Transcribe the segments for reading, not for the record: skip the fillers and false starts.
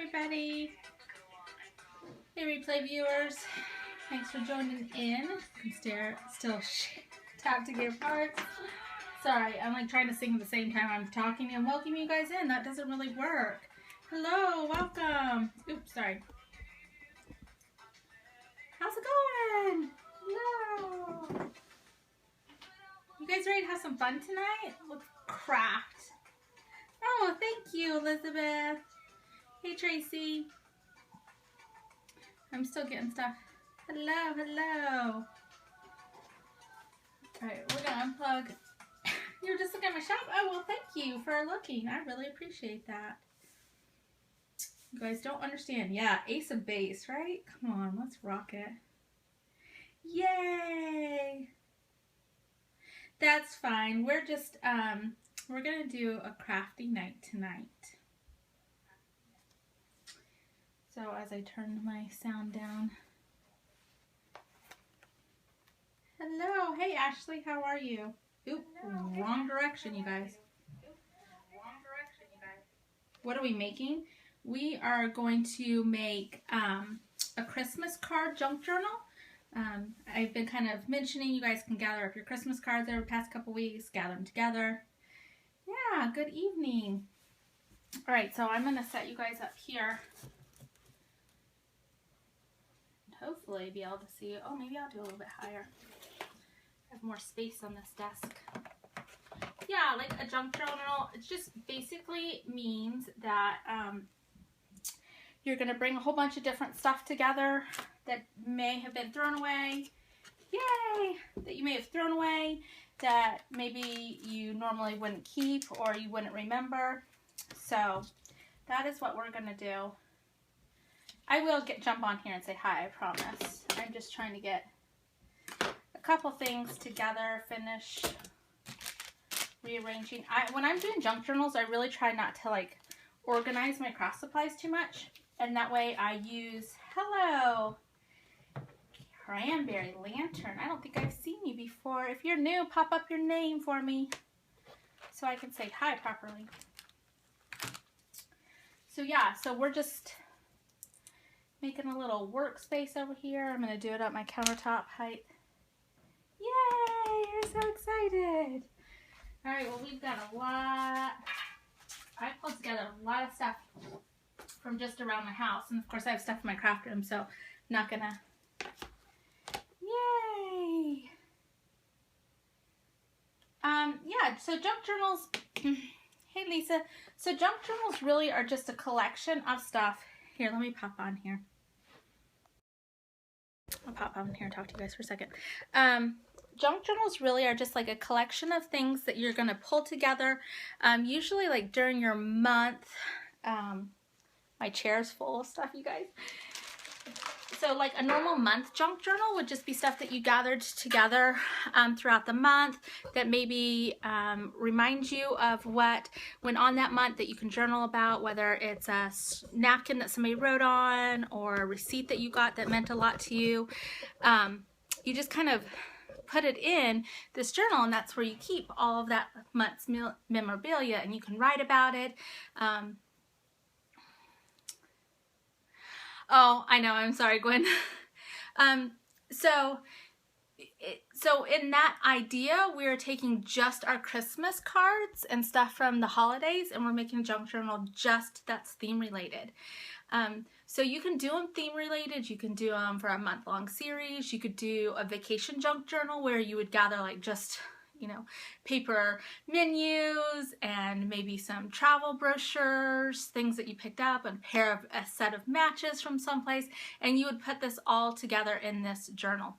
everybody. Hey replay viewers. Thanks for joining in. I'm still tap to give hearts. Sorry, I'm like trying to sing at the same time I'm talking and welcoming you guys in. That doesn't really work. Hello, welcome. Oops, sorry. How's it going? Hello. You guys ready to have some fun tonight? Let's craft. Oh, thank you, Elizabeth. Hey, Tracy. I'm still getting stuff. Hello, hello. Alright, we're gonna unplug. You were just looking at my shop? Oh, well, thank you for looking. I really appreciate that. You guys don't understand. Yeah, ace of base, right? Come on, let's rock it. Yay! That's fine. We're just, we're gonna do a crafty night tonight. So as I turn my sound down. Hello, hey Ashley, how are you? Oop, wrong direction, you guys. What are we making? We are going to make a Christmas card junk journal. I've been kind of mentioning you guys can gather up your Christmas cards over the past couple weeks, gather them together. Yeah, good evening. All right, so I'm gonna set you guys up here. Hopefully be able to see. Oh, maybe I'll do a little bit higher. I have more space on this desk. Yeah, like a junk journal. It just basically means that you're going to bring a whole bunch of different stuff together that may have been thrown away. Yay! That you may have thrown away, that maybe you normally wouldn't keep or you wouldn't remember. So that is what we're going to do. I will jump on here and say hi, I promise. I'm just trying to get a couple things together, finish rearranging. When I'm doing junk journals, I really try not to like organize my craft supplies too much. And that way I use, hello, Cranberry Lantern. I don't think I've seen you before. If you're new, pop up your name for me so I can say hi properly. So yeah, so we're just making a little workspace over here. I'm going to do it at my countertop height. Yay! You're so excited. Alright, well we've got a lot. I pulled together a lot of stuff from just around the house. And of course I have stuff in my craft room, so I'm not going to. Yay! Yeah, so junk journals. Hey Lisa. So junk journals really are just a collection of stuff. Here, let me pop on here. I'll pop on here and talk to you guys for a second. Junk journals really are just like a collection of things that you're going to pull together. Usually like during your month. My chair's full of stuff, you guys. So like a normal month junk journal would just be stuff that you gathered together throughout the month that maybe reminds you of what went on that month that you can journal about, whether it's a napkin that somebody wrote on or a receipt that you got that meant a lot to you. You just kind of put it in this journal, and that's where you keep all of that month's memorabilia, and you can write about it. Oh, I know. I'm sorry, Gwen. So in that idea, we're taking just our Christmas cards and stuff from the holidays, and we're making a junk journal just that's theme related. So you can do them theme related. You can do them for a month-long series. You could do a vacation junk journal where you would gather like just, you know, paper menus and maybe some travel brochures, things that you picked up, and a set of matches from someplace, and you would put this all together in this journal.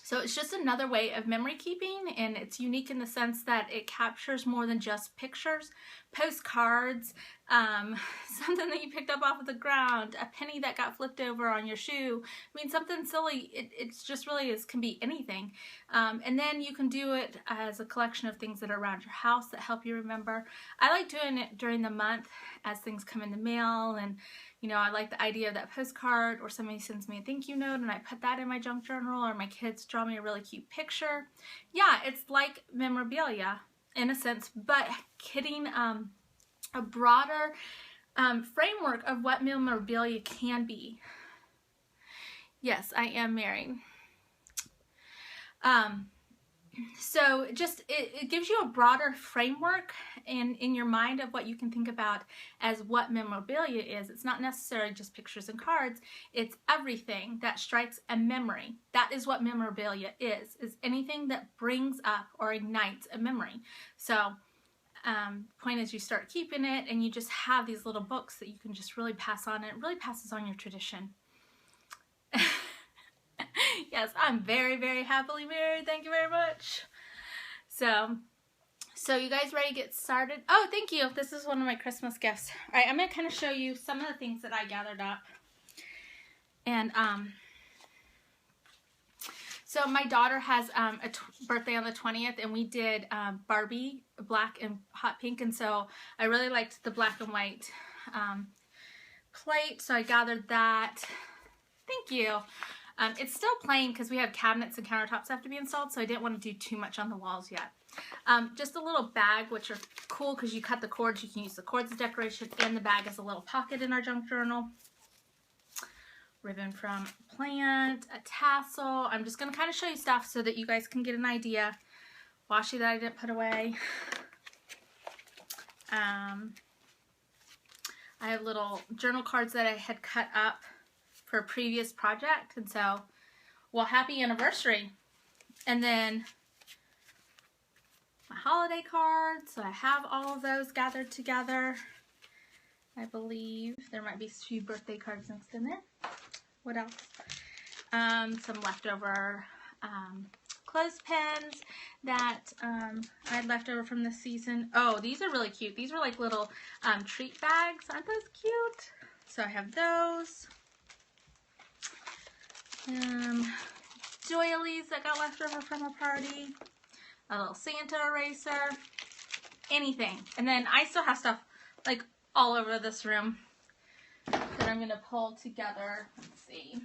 So it's just another way of memory keeping, and it's unique in the sense that it captures more than just pictures, postcards, something that you picked up off of the ground, a penny that got flipped over on your shoe. I mean, something silly. It's just really can be anything. And then you can do it as a collection of things that are around your house that help you remember. I like doing it during the month as things come in the mail, and you know, I like the idea of that postcard, or somebody sends me a thank you note and I put that in my junk journal, or my kids draw me a really cute picture. Yeah, it's like memorabilia in a sense, but getting a broader framework of what memorabilia can be. Yes, I am married. So just it gives you a broader framework in your mind of what you can think about as what memorabilia is. It's not necessarily just pictures and cards. It's everything that strikes a memory. That is what memorabilia is anything that brings up or ignites a memory. So point is you start keeping it and you just have these little books that you can just really pass on, and it really passes on your tradition. Yes, I'm very, very happily married. Thank you very much. So you guys ready to get started? Oh, thank you. This is one of my Christmas gifts. All right, I'm going to kind of show you some of the things that I gathered up. And so my daughter has a birthday on the 20th, and we did Barbie black and hot pink, and so I really liked the black and white plate, so I gathered that. Thank you. It's still plain because we have cabinets and countertops that have to be installed, so I didn't want to do too much on the walls yet. Just a little bag, which are cool because you cut the cords. You can use the cords as decoration, and the bag is a little pocket in our junk journal. Ribbon from plant, a tassel. I'm just going to kind of show you stuff so that you guys can get an idea. Washi that I didn't put away. I have little journal cards that I had cut up for a previous project, and so, well, happy anniversary. And then my holiday cards, so I have all of those gathered together. I believe there might be a few birthday cards mixed in there. What else? Some leftover clothespins that I had left over from this season. Oh, these are really cute. These were like little treat bags. Aren't those cute? So I have those. Doilies that got left over from a party, a little Santa eraser, anything. And then I still have stuff like all over this room that I'm going to pull together. Let's see.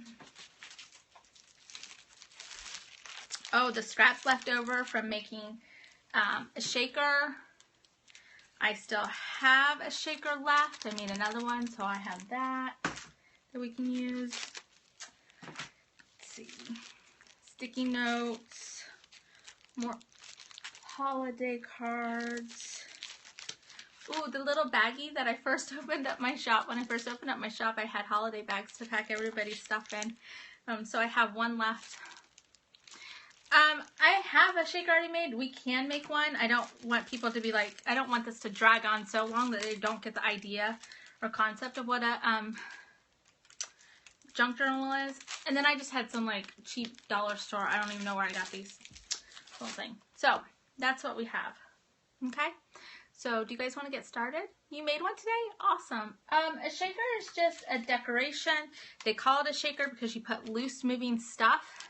Oh, the scraps left over from making a shaker. I still have a shaker left. I made another one, so I have that we can use. Sticky notes, more holiday cards. Ooh, the little baggie that I first opened up my shop. When I first opened up my shop, I had holiday bags to pack everybody's stuff in. So I have one left. I have a shaker already made. We can make one. I don't want people to be like, I don't want this to drag on so long that they don't get the idea or concept of what a junk journal is. And then I just had some like cheap dollar store. I don't even know where I got these whole thing. So that's what we have. Okay. So do you guys want to get started? You made one today? Awesome. A shaker is just a decoration. They call it a shaker because you put loose moving stuff.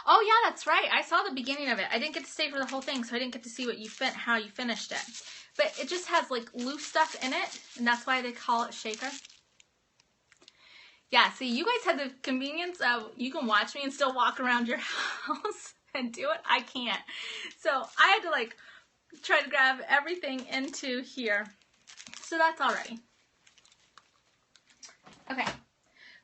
Oh yeah, that's right. I saw the beginning of it. I didn't get to stay for the whole thing, so I didn't get to see what how you finished it. But it just has like loose stuff in it, and that's why they call it shaker. Yeah, see, you guys had the convenience of you can watch me and still walk around your house and do it. I can't. So I had to like try to grab everything into here. So that's alright. Okay.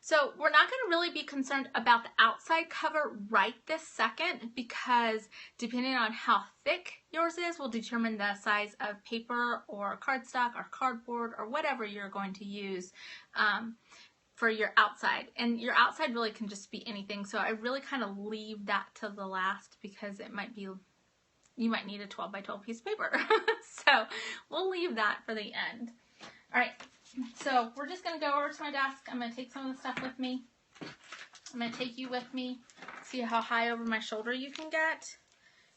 So we're not going to really be concerned about the outside cover right this second, because depending on how thick yours is will determine the size of paper or cardstock or cardboard or whatever you're going to use for your outside. And your outside really can just be anything. So I really kind of leave that to the last, because it might be, you might need a 12 by 12 piece of paper. So we'll leave that for the end. All right. So we're just going to go over to my desk. I'm going to take some of the stuff with me. I'm going to take you with me. See how high over my shoulder you can get.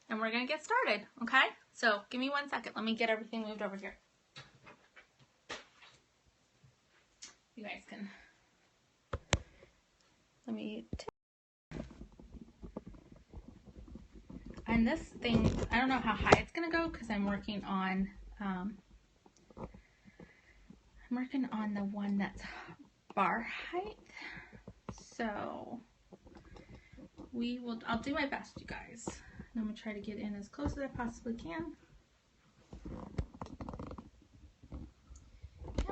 And we're going to get started. Okay. So give me 1 second. Let me get everything moved over here. You guys can. Let me and this thing, I don't know how high it's going to go because I'm working on the one that's bar height. So I'll do my best, you guys. I'm going to try to get in as close as I possibly can.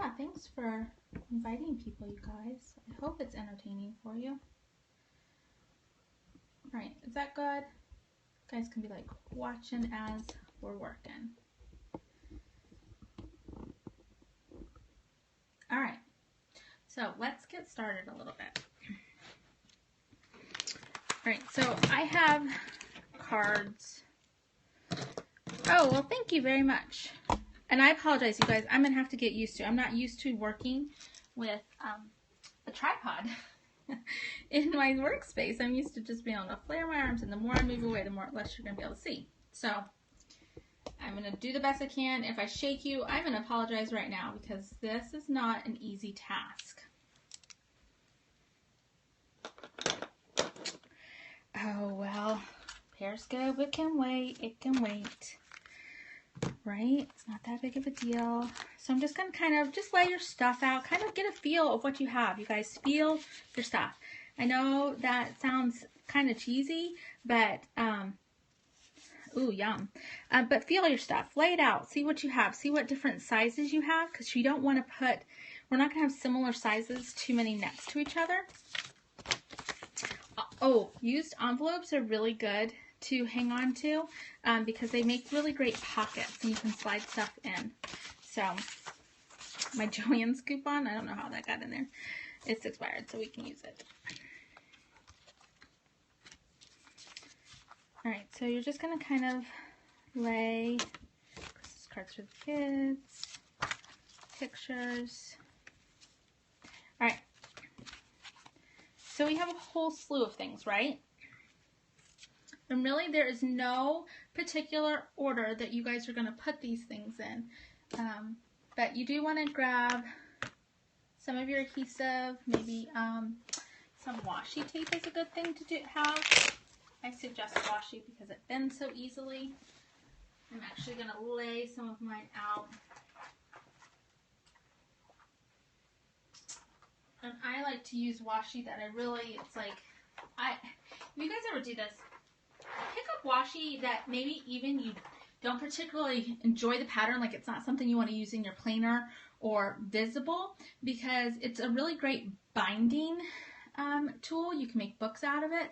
yeah, thanks for inviting people, you guys. I hope it's entertaining for you. All right, is that good? You guys can be like watching as we're working. All right, so let's get started a little bit. All right, so I have cards. Oh, well, thank you very much. And I apologize, you guys. I'm going to have to get used to it. I'm not used to working with a tripod in my workspace. I'm used to just being able to flare my arms, and the more I move away, the less you're going to be able to see. So I'm going to do the best I can. If I shake you, I'm going to apologize right now because this is not an easy task. Oh, well, Periscope, it can wait. It can wait. Right? It's not that big of a deal. So I'm just going to kind of just lay your stuff out, kind of get a feel of what you have. You guys feel your stuff. I know that sounds kind of cheesy, but, ooh, yum. But feel your stuff. Lay it out. See what you have. See what different sizes you have, because you don't want to put, we're not going to have similar sizes too many next to each other. Oh, used envelopes are really good to hang on to because they make really great pockets and you can slide stuff in. So my Joann's coupon, I don't know how that got in there. It's expired, so we can use it. All right, so you're just going to kind of lay Christmas cards for the kids, pictures. All right. So we have a whole slew of things, right? And really, there is no particular order that you guys are going to put these things in. But you do want to grab some of your adhesive, maybe some washi tape is a good thing to have. I suggest washi because it bends so easily. I'm actually going to lay some of mine out. And I like to use washi that I really, it's like, if you guys ever do this, pick up washi that maybe even you don't particularly enjoy the pattern, like it's not something you want to use in your planner or visible, because it's a really great binding tool. You can make books out of it.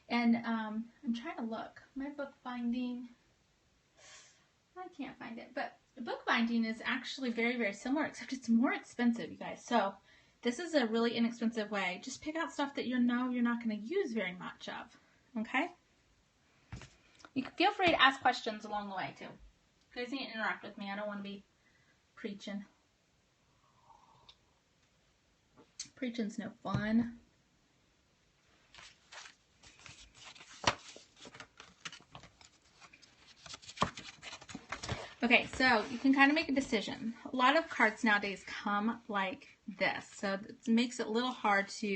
And I'm trying to look. My book binding, I can't find it, but book binding is actually very, very similar, except it's more expensive, you guys. So this is a really inexpensive way. Just pick out stuff that you know you're not going to use very much of, okay? You can feel free to ask questions along the way, too. You guys need to interact with me. I don't want to be preaching. Preaching's no fun. Okay, so you can kind of make a decision. A lot of cards nowadays come like this, so it makes it a little hard to,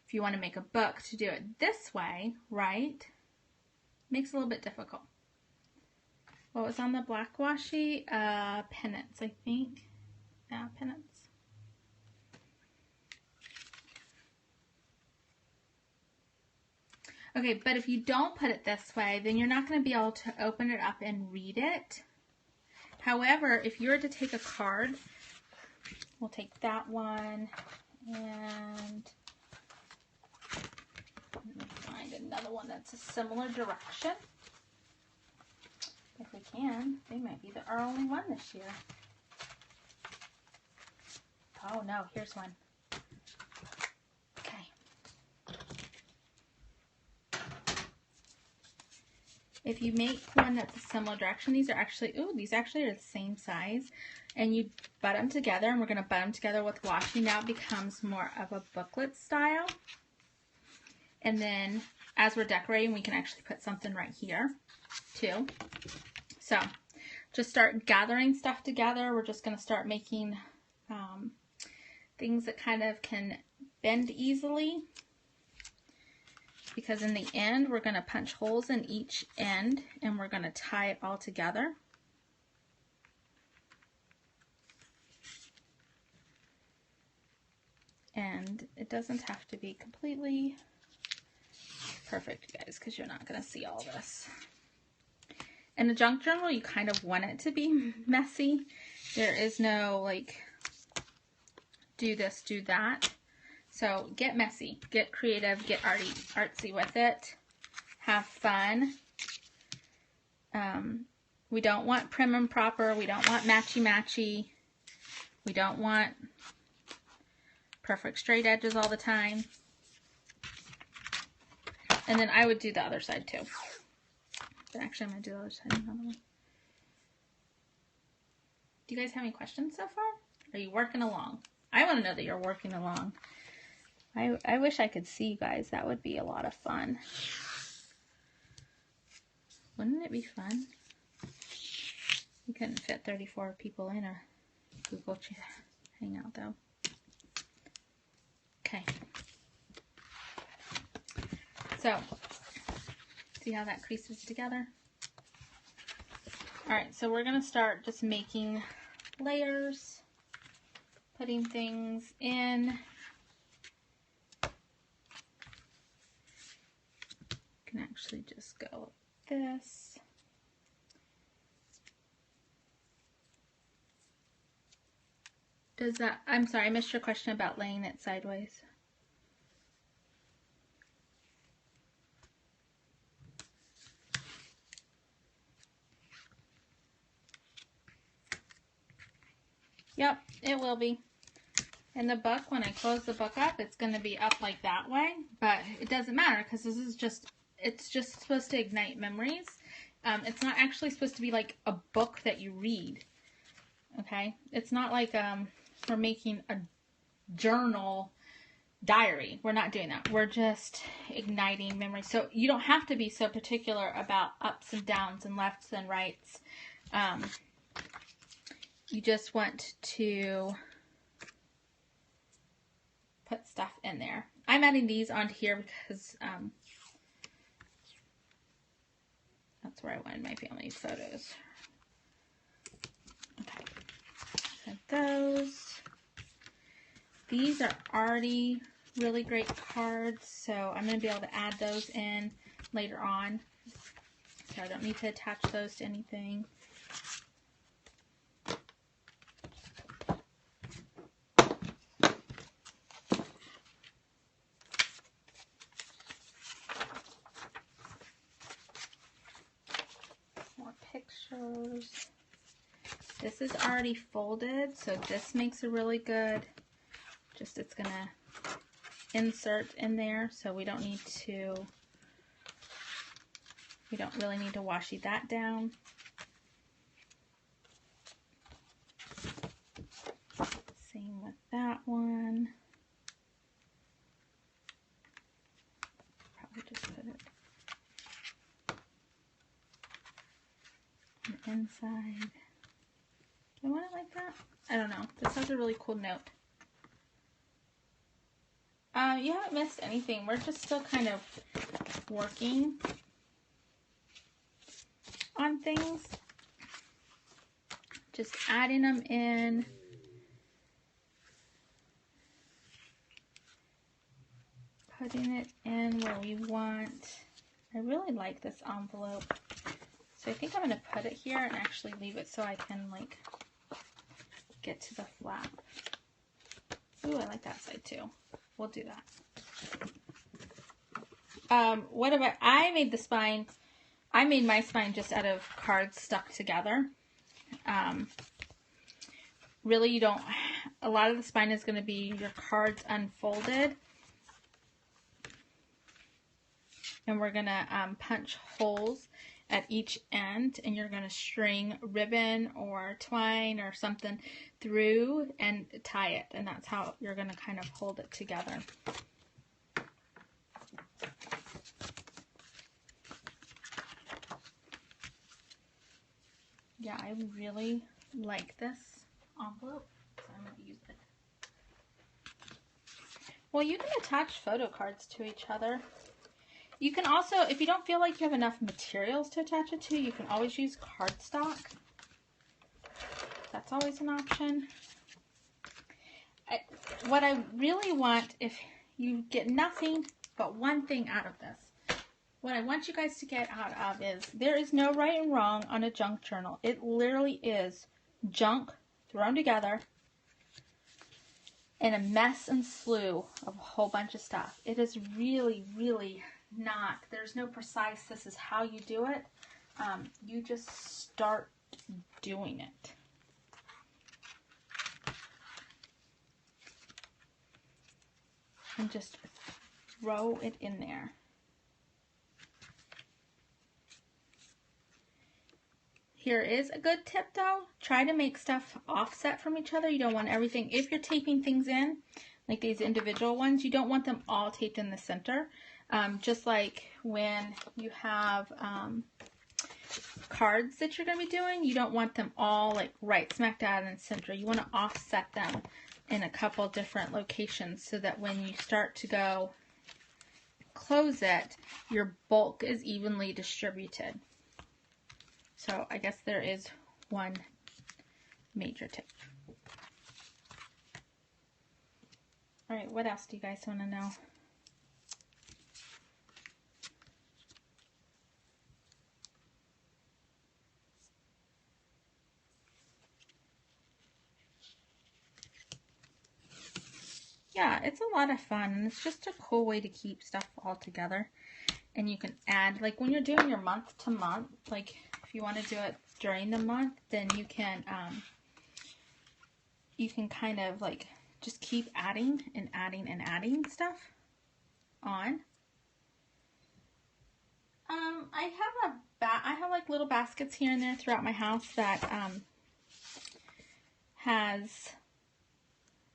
if you want to make a book, to do it this way, right? Makes it a little bit difficult. What was on the black washi? Pennants, I think. Yeah, pennants. Okay, but if you don't put it this way, then you're not going to be able to open it up and read it. However, if you were to take a card, we'll take that one, and let me find another one that's a similar direction. If we can, they might be our only one this year. Oh no, here's one. Okay. If you make one that's a similar direction, these actually are the same size. And you butt them together, and we're going to butt them together with washi. Now it becomes more of a booklet style. And then as we're decorating, we can actually put something right here too. So just start gathering stuff together. We're just going to start making things that kind of can bend easily, because in the end we're going to punch holes in each end and we're going to tie it all together. And it doesn't have to be completely perfect, guys, because you're not going to see all this. In a junk journal, you kind of want it to be messy. There is no, like, do this, do that. So get messy, get creative, get artsy with it. Have fun. We don't want prim and proper. We don't want matchy-matchy. We don't want perfect straight edges all the time. And then I would do the other side too. But actually, I'm going to do the other side another one. Do you guys have any questions so far? Are you working along? I want to know that you're working along. I wish I could see you guys. That would be a lot of fun. Wouldn't it be fun? We couldn't fit 34 people in a Google Hangout though. Okay. So, see how that creases together? Alright, so we're going to start just making layers, putting things in. You can actually just go like this. Does that, I'm sorry, I missed your question about laying it sideways. Yep, it will be. In the book, when I close the book up, it's going to be up like that way, but it doesn't matter because this is just, it's just supposed to ignite memories. It's not actually supposed to be like a book that you read, okay? It's not like we're making a journal diary. We're not doing that. We're just igniting memories. So you don't have to be so particular about ups and downs and lefts and rights. You just want to put stuff in there. I'm adding these onto here because that's where I wanted my family photos. Okay, add those. These are already really great cards, so I'm going to be able to add those in later on. So I don't need to attach those to anything. Pictures. This is already folded, so this makes it really good. Just it's gonna insert in there, so we don't really need to washi that down. Same with that one. Probably just put it inside. Do I want it like that? I don't know. This has a really cool note. You haven't missed anything. We're just still kind of working on things. Just adding them in. Putting it in where we want. I really like this envelope. So I think I'm going to put it here and actually leave it so I can like get to the flap. Ooh, I like that side too. We'll do that. What about, I made the spine, I made my spine just out of cards stuck together. Really you don't, a lot of the spine is going to be your cards unfolded. And we're going to punch holes at each end, and you're going to string ribbon or twine or something through and tie it, and that's how you're going to kind of hold it together. Yeah, I really like this envelope, so I'm going to use it. Well, you can attach photo cards to each other. You can also, if you don't feel like you have enough materials to attach it to, you can always use cardstock. That's always an option. What I really want, if you get nothing but one thing out of this, what I want you guys to get out of is, there is no right and wrong on a junk journal. It literally is junk thrown together. and a mess and slew of a whole bunch of stuff. It is really, really not. There's no precise, this is how you do it. You just start doing it. And just throw it in there. Here is a good tip though. Try to make stuff offset from each other. You don't want everything, if you're taping things in, like these individual ones, you don't want them all taped in the center. Just like when you have cards that you're going to be doing, you don't want them all like right smack dab in the center. You want to offset them in a couple different locations so that when you start to go close it, your bulk is evenly distributed. So I guess there is one major tip. All right, what else do you guys want to know? Yeah, it's a lot of fun, and it's just a cool way to keep stuff all together. And you can add, like when you're doing your month to month, like if you want to do it during the month, then you can kind of like just keep adding and adding and adding stuff on. I have like little baskets here and there throughout my house that has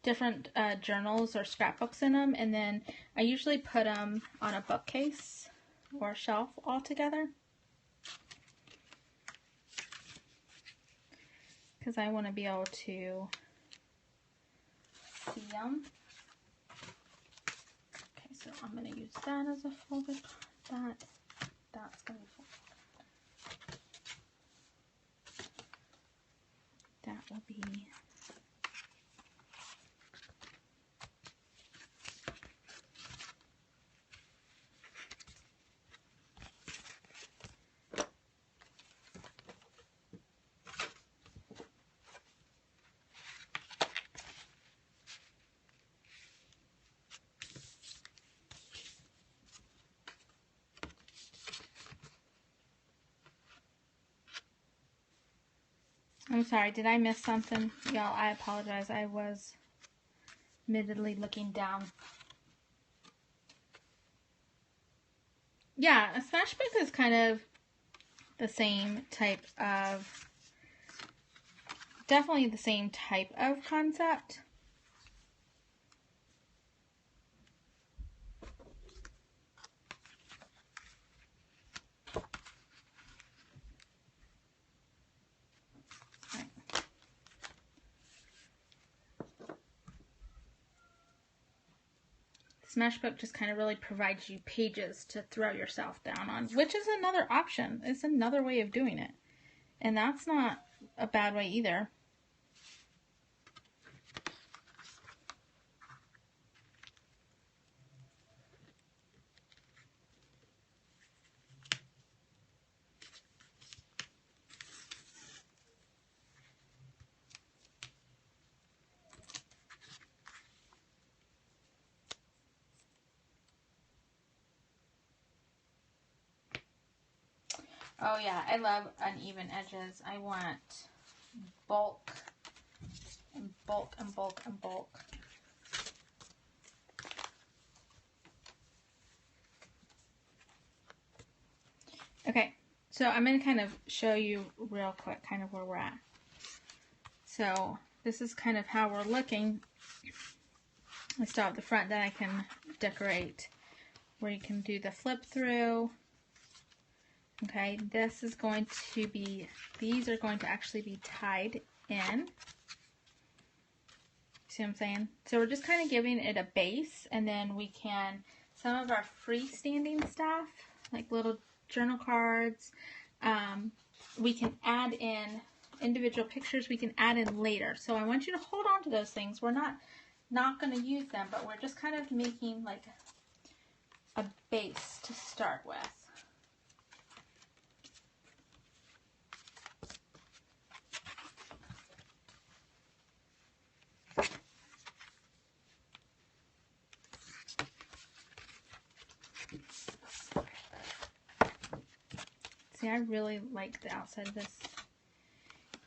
different journals or scrapbooks in them, and then I usually put them on a bookcase or a shelf all together because I want to be able to see them. Okay, so I'm going to use that as a folder. That's going to be folded. That will be I'm sorry, did I miss something? Y'all, I apologize. I was admittedly looking down. Yeah, a smashbook is kind of the same type of, definitely the same type of concept. Smashbook just kind of really provides you pages to throw yourself down on, which is another option. It's another way of doing it. And that's not a bad way either. Oh yeah, I love uneven edges. I want bulk and bulk and bulk and bulk. Okay, so I'm going to kind of show you real quick kind of where we're at. So this is kind of how we're looking. I still have the front that I can decorate where you can do the flip through. Okay, this is going to be, these are going to actually be tied in. See what I'm saying? So we're just kind of giving it a base, and then we can, some of our freestanding stuff, like little journal cards, we can add in individual pictures we can add in later. So I want you to hold on to those things. We're not going to use them, but we're just kind of making like a base to start with. See, I really like the outside of this.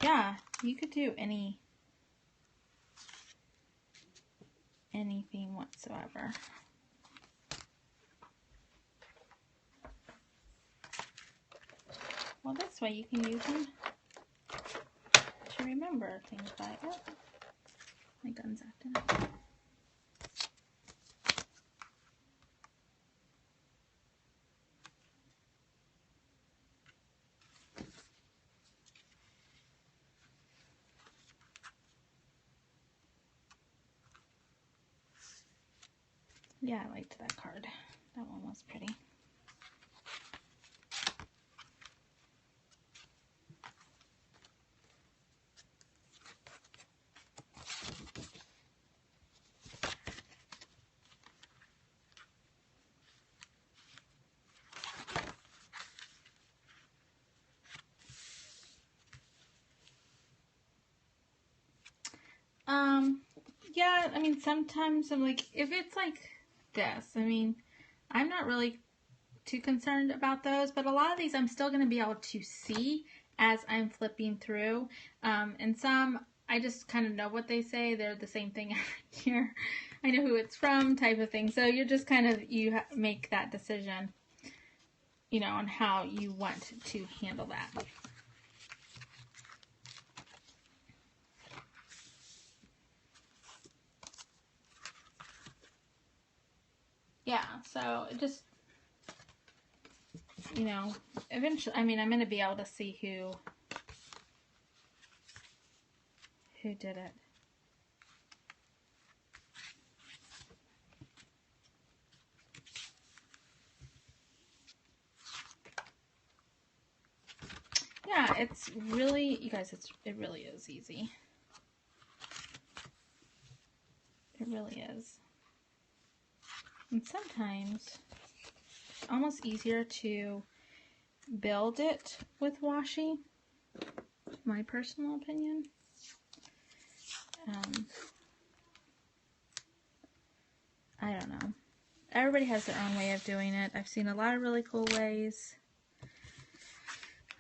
Yeah, you could do anything whatsoever. Well, this way you can use them to remember things by. Oh, my gun's acting up. Yeah, I liked that card. That one was pretty. Yeah, I mean, sometimes I'm like, if it's like this, I mean, I'm not really too concerned about those, but a lot of these I'm still going to be able to see as I'm flipping through. And some, I just kind of know what they say. They're the same thing every year. I know who it's from, type of thing. So you're just kind of, you make that decision, you know, on how you want to handle that. Yeah, so it just, you know, eventually, I mean, I'm going to be able to see who did it. Yeah, it's really, you guys, it really is easy. It really is. And sometimes it's almost easier to build it with washi, my personal opinion. I don't know. Everybody has their own way of doing it. I've seen a lot of really cool ways.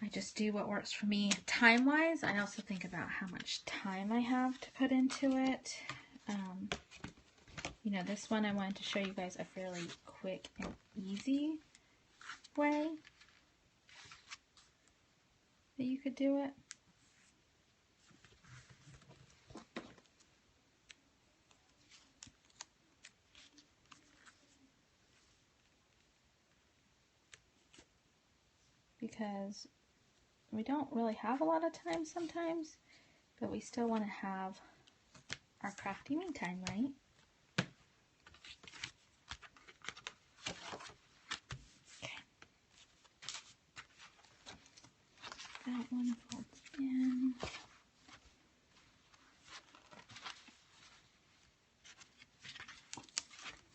I just do what works for me. Time-wise, I also think about how much time I have to put into it. You know, this one I wanted to show you guys a fairly quick and easy way that you could do it. Because we don't really have a lot of time sometimes, but we still want to have our crafty me time, right? Okay. That one folds in.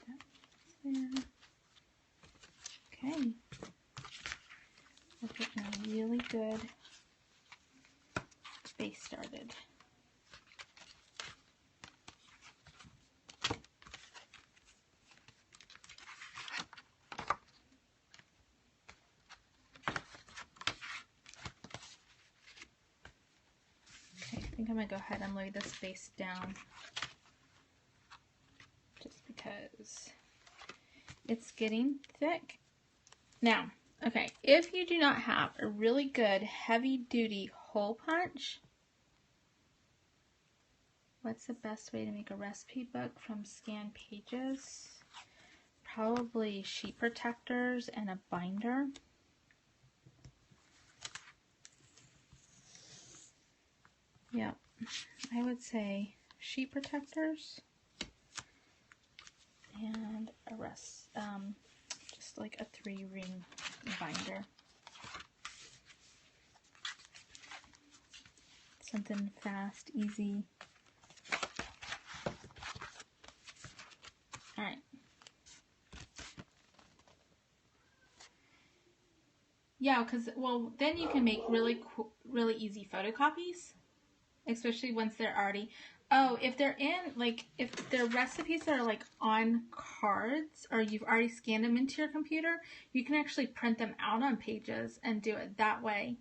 That's there. Okay. We're getting a really good base started. Okay, I think I'm going to go ahead and lay this base down just because it's getting thick. Now, okay, if you do not have a really good heavy-duty hole punch, what's the best way to make a recipe book from scanned pages? Probably sheet protectors and a binder. Yep, I would say sheet protectors and just like a 3-ring binder. Something fast, easy. All right. Yeah, because, well, then you can make really easy photocopies, especially once they're already Oh, if they're in, like, if they're recipes that are, like, on cards, or you've already scanned them into your computer, you can actually print them out on pages and do it that way.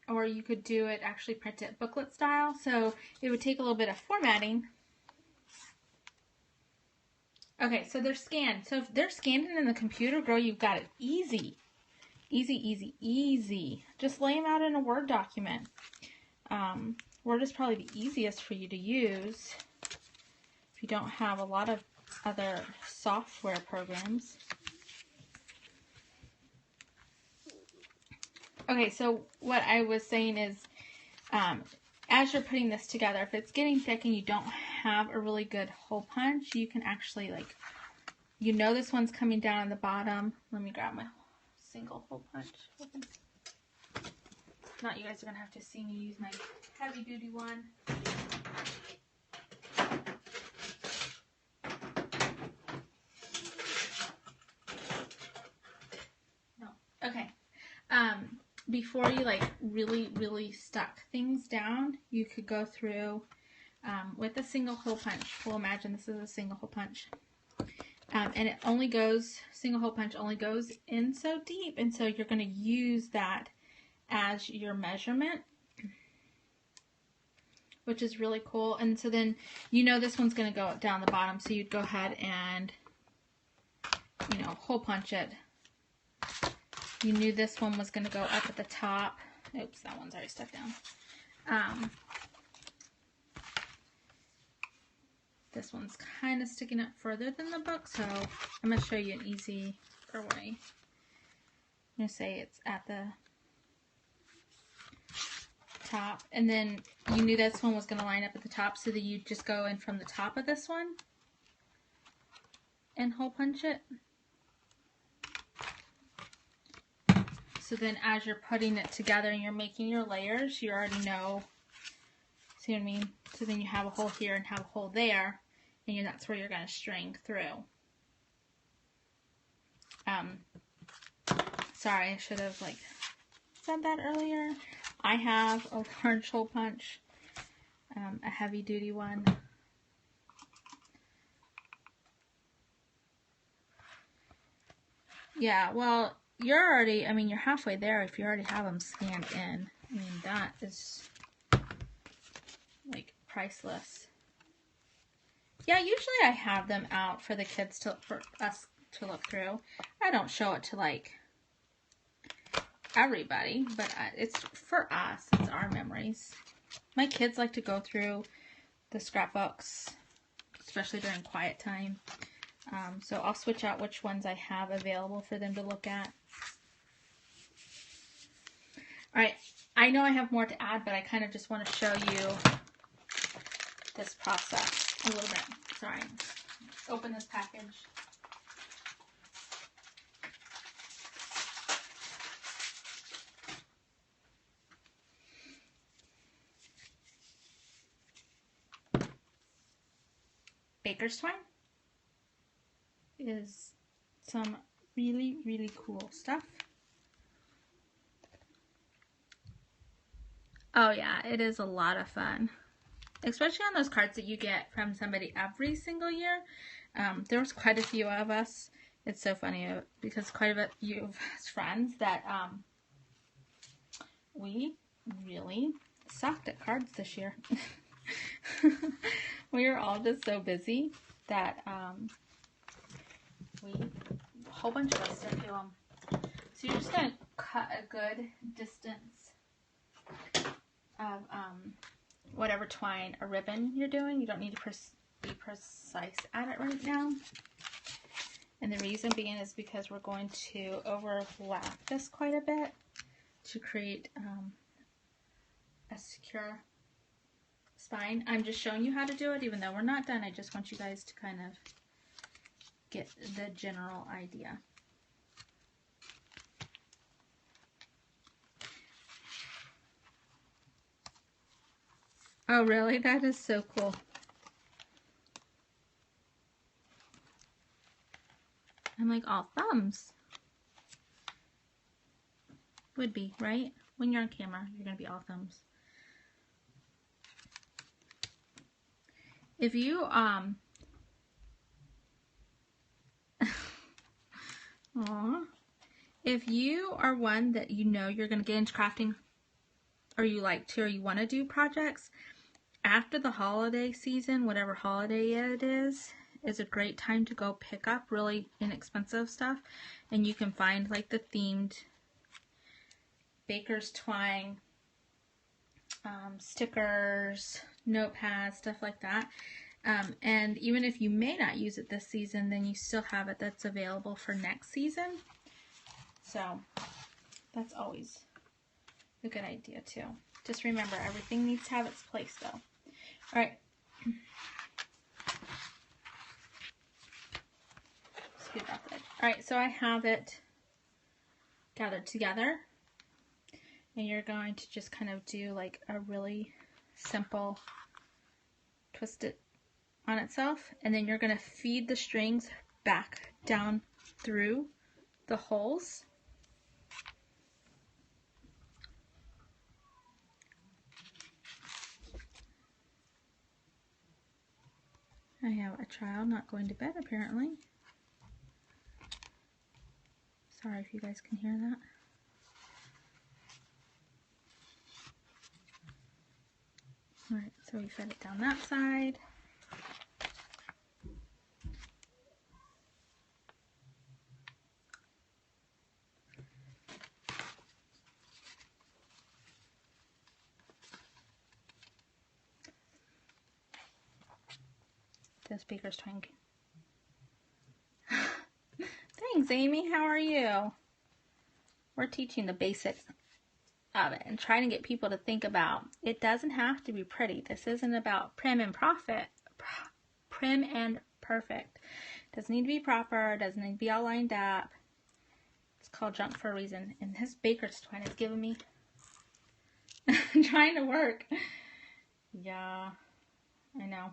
Or you could do it, actually print it booklet style. So it would take a little bit of formatting. Okay, so they're scanned. So if they're scanned in the computer, girl, you've got it easy. Easy, easy, easy. Just lay them out in a Word document. Word is probably the easiest for you to use if you don't have a lot of other software programs. Okay, so what I was saying is, as you're putting this together, if it's getting thick and you don't have a really good hole punch, you can actually, like, you know this one's coming down on the bottom. Let me grab my single hole punch. Not, you guys are going to have to see me use my heavy duty one. No. Okay. Before you, like, really stuck things down, you could go through with a single hole punch. Well, imagine this is a single hole punch. And it only goes, single hole punch only goes in so deep. And so you're going to use that as your measurement, which is really cool. And so then, you know, this one's going to go down the bottom. So you'd go ahead and, you know, hole punch it. You knew this one was going to go up at the top. Oops, that one's already stuck down. This one's kind of sticking up further than the book, so I'm going to show you an easier way. I'm going to say it's at the top, and then you knew this one was going to line up at the top, so that you just go in from the top of this one and hole punch it. So then as you're putting it together and you're making your layers, you already know, see what I mean? So then you have a hole here and have a hole there, and that's where you're going to string through. Sorry, I should have, like, said that earlier. I have a large hole punch, a heavy duty one. Yeah, well, you're already, I mean, you're halfway there if you already have them scanned in. I mean, that is, like, priceless. Yeah, usually I have them out for the kids for us to look through. I don't show it to, like, everybody, but it's for us. It's our memories. My kids like to go through the scrapbooks, especially during quiet time. So I'll switch out which ones I have available for them to look at. Alright, I know I have more to add, but I kind of just want to show you this process a little bit. Sorry. Let's open this package. Baker's twine is some really cool stuff. Oh yeah, it is a lot of fun, especially on those cards that you get from somebody every single year. There was quite a few of us. It's so funny because quite a few of us friends that we really sucked at cards this year. We were all just so busy that a whole bunch of us didn't do them. So you're just going to cut a good distance of whatever twine or ribbon you're doing. You don't need to be precise at it right now. And the reason being is because we're going to overlap this quite a bit to create a secure spine. I'm just showing you how to do it, even though we're not done. I just want you guys to kind of get the general idea. Oh, really? That is so cool. I'm like, all thumbs. Would be, right? When you're on camera, you're going to be all thumbs. if you if you are one that you know you're going to get into crafting, or you like to, or you want to do projects after the holiday season, whatever holiday it is a great time to go pick up really inexpensive stuff. And you can find like the themed baker's twine, stickers, notepads, stuff like that. And even if you may not use it this season, then you still have it that's available for next season. So that's always a good idea too. Just remember, everything needs to have its place though. All right. Scoot off the edge. All right, so I have it gathered together. And you're going to just kind of do like a really simple twist it on itself. And then you're going to feed the strings back down through the holes. I have a child not going to bed apparently. Sorry if you guys can hear that. Alright, so we fed it down that side. This baker's twine. Thanks, Amy. How are you? We're teaching the basics of it and trying to get people to think about it doesn't have to be pretty. This isn't about prim and perfect. It doesn't need to be proper. It doesn't need to be all lined up. It's called junk for a reason. And this baker's twine is giving me trying to work. Yeah, I know.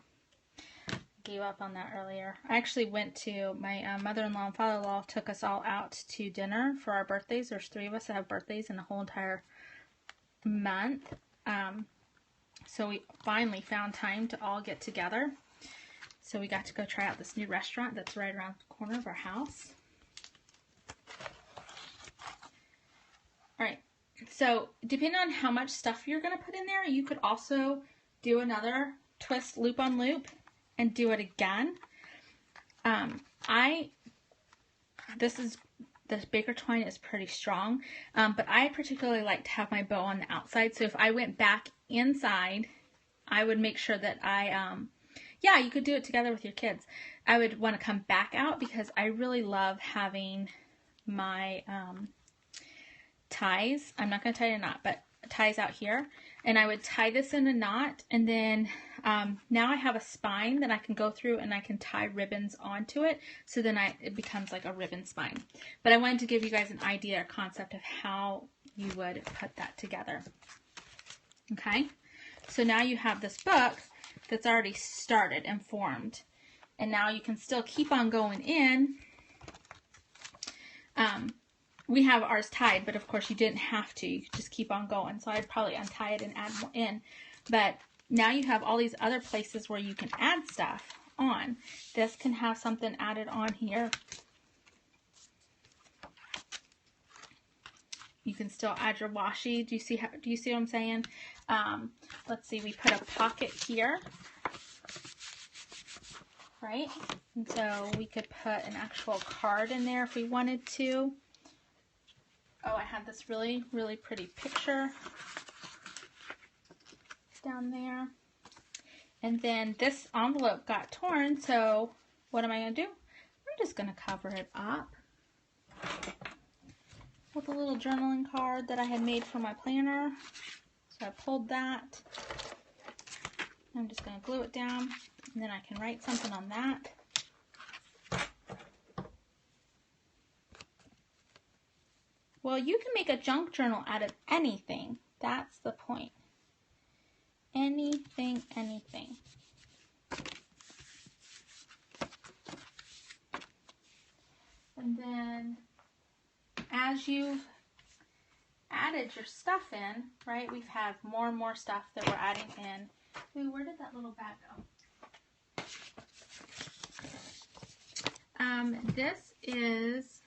Gave up on that earlier. I actually went to my mother-in-law and father-in-law took us all out to dinner for our birthdays. There's 3 of us that have birthdays in the whole entire month. So we finally found time to all get together. So we got to go try out this new restaurant that's right around the corner of our house. All right. So depending on how much stuff you're going to put in there, you could also do another twist loop on loop and do it again. This baker twine is pretty strong, but I particularly like to have my bow on the outside. So if I went back inside, I would make sure that yeah, you could do it together with your kids. I would want to come back out because I really love having my ties. I'm not going to tie a knot, but ties out here. And I would tie this in a knot, and then now I have a spine that I can go through and I can tie ribbons onto it, so then it becomes like a ribbon spine. But I wanted to give you guys an idea or concept of how you would put that together. Okay, so now you have this book that's already started and formed, and now you can still keep on going in. We have ours tied, but of course you didn't have to. You could just keep on going. So I'd probably untie it and add more in. But now you have all these other places where you can add stuff on. This can have something added on here. You can still add your washi. Do you see what I'm saying? Let's see, we put a pocket here. Right? And so we could put an actual card in there if we wanted to. Oh, I had this really, really pretty picture down there. And then this envelope got torn, so what am I going to do? I'm just going to cover it up with a little journaling card that I had made for my planner. So I pulled that. I'm just going to glue it down, and then I can write something on that. Well, you can make a junk journal out of anything. That's the point. Anything, anything. And then as you've added your stuff in, right, we've had more and more stuff that we're adding in. Ooh, where did that little bag go? This is,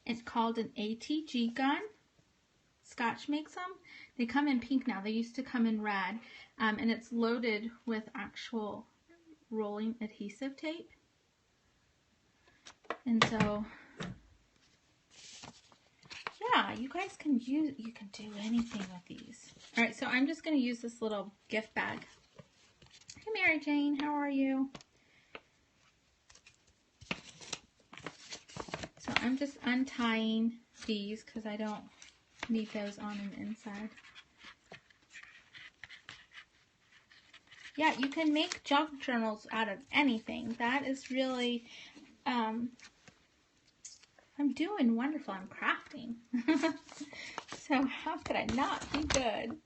it's called an ATG gun. Scotch makes them. They come in pink now. They used to come in red. And it's loaded with actual rolling adhesive tape. And so, yeah, you guys can do anything with these. All right, so I'm just going to use this little gift bag. Hey, Mary Jane, how are you? So I'm just untying these because I don't need those on the inside. Yeah, you can make junk journals out of anything. That is really, I'm doing wonderful. I'm crafting. So how could I not be good?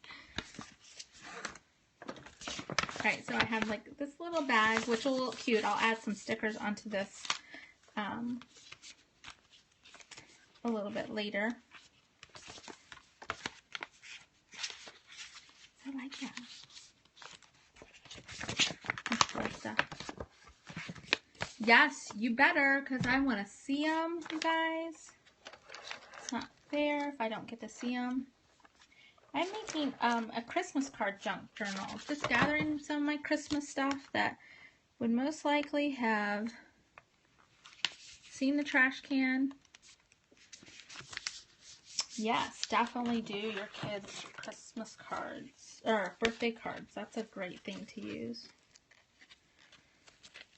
Alright, so I have like this little bag, which will look cute. I'll add some stickers onto this a little bit later. I like that. Stuff. Yes, you better, because I want to see them, you guys. It's not fair if I don't get to see them. I'm making a Christmas card junk journal. Just gathering some of my Christmas stuff that would most likely have seen the trash can. Yes, definitely do your kids' Christmas cards, or birthday cards. That's a great thing to use.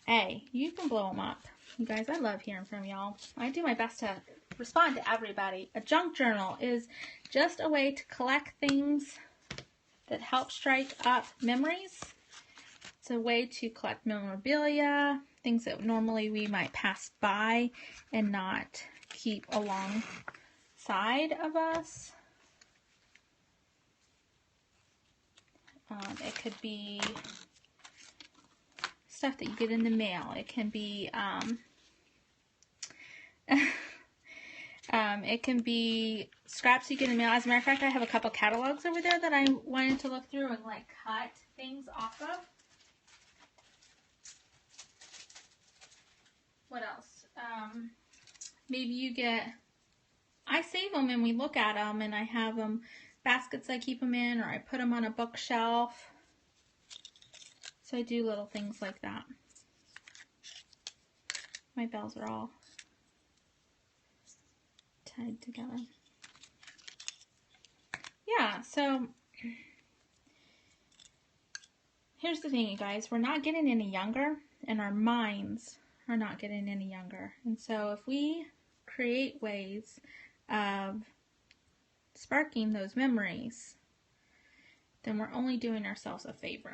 Hey, you can blow them up. You guys, I love hearing from y'all. I do my best to respond to everybody. A junk journal is just a way to collect things that help strike up memories. It's a way to collect memorabilia, things that normally we might pass by and not keep alongside of us. It could be stuff that you get in the mail. It can be it can be scraps you get in the mail. As a matter of fact, I have a couple catalogs over there that I wanted to look through and like cut things off of. What else? Maybe you get, I save them and we look at them, and I have them baskets I keep them in, or I put them on a bookshelf. So I do little things like that. My bells are all tied together. Yeah, so here's the thing, you guys. We're not getting any younger, and our minds are not getting any younger. And so if we create ways of sparking those memories, then we're only doing ourselves a favor.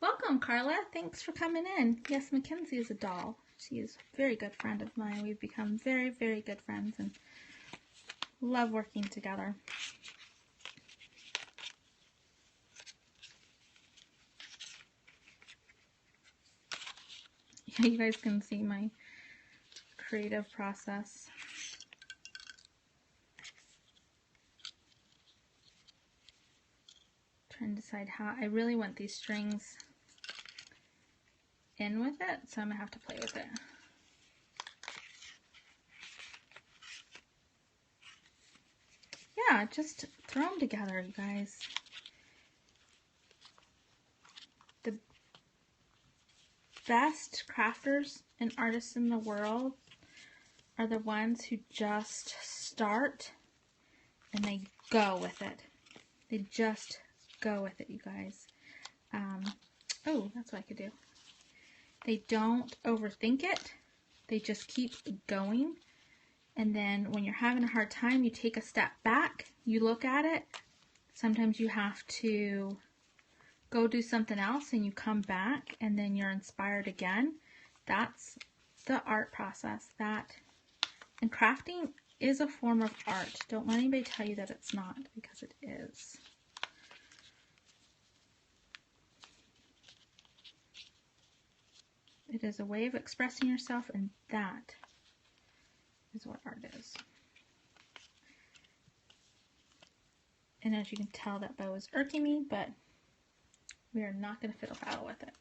Welcome, Carla. Thanks for coming in. Yes, Mackenzie is a doll. She is a very good friend of mine. We've become very, very good friends and love working together. Yeah, you guys can see my creative process. Trying to decide how. I really want these strings in with it, so I'm gonna have to play with it. Yeah, just throw them together, you guys. The best crafters and artists in the world are the ones who just start and they go with it. They just go with it, you guys. Oh, that's what I could do. They don't overthink it. They just keep going. And then when you're having a hard time, you take a step back, you look at it. Sometimes you have to go do something else and you come back and then you're inspired again. That's the art process. And crafting is a form of art. Don't let anybody tell you that it's not, because it is. It is a way of expressing yourself, and that is what art is. And as you can tell, that bow is irking me, but we are not going to fiddle faddle with it.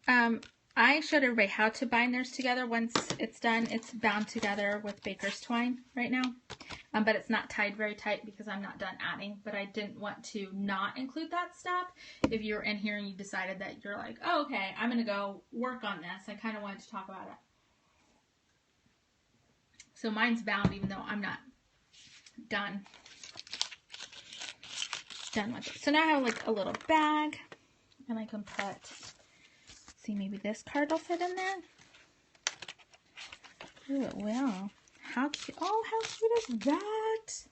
I showed everybody how to bind theirs together. Once it's done, it's bound together with baker's twine right now. But it's not tied very tight because I'm not done adding. But I didn't want to not include that step. If you're in here and you decided that you're like, oh, okay, I'm going to go work on this. I kind of wanted to talk about it. So mine's bound even though I'm not done with it. So now I have like a little bag. And I can put, see, maybe this card will fit in there. Ooh, it will. How cute. Oh, how cute is that?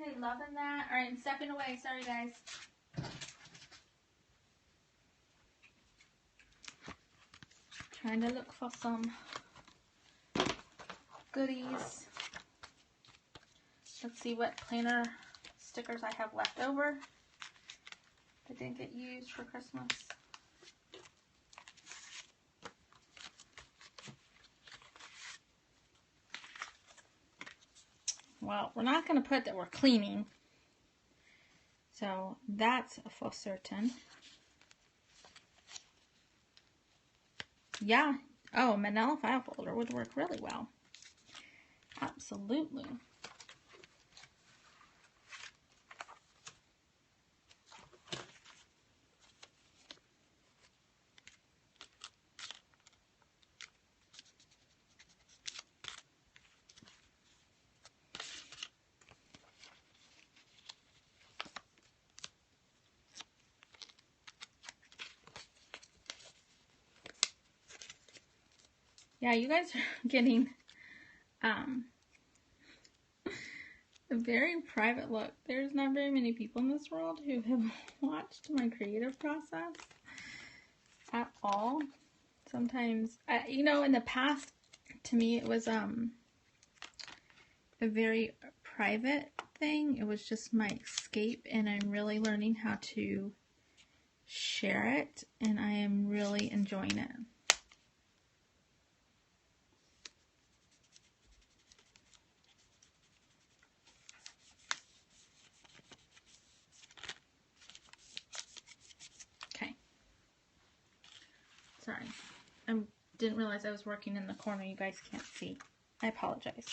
Okay, loving that. All right, I'm stepping away. Sorry, guys. Trying to look for some goodies. Let's see what planner stickers I have left over that didn't get used for Christmas. Well, we're not going to put that we're cleaning. So that's for certain. Yeah. Oh, manila file folder would work really well. Absolutely. Yeah, you guys are getting a very private look. There's not very many people in this world who have watched my creative process at all. Sometimes, you know, in the past, to me, it was a very private thing. It was just my escape, and I'm really learning how to share it, and I am really enjoying it. Sorry, I didn't realize I was working in the corner. You guys can't see. I apologize.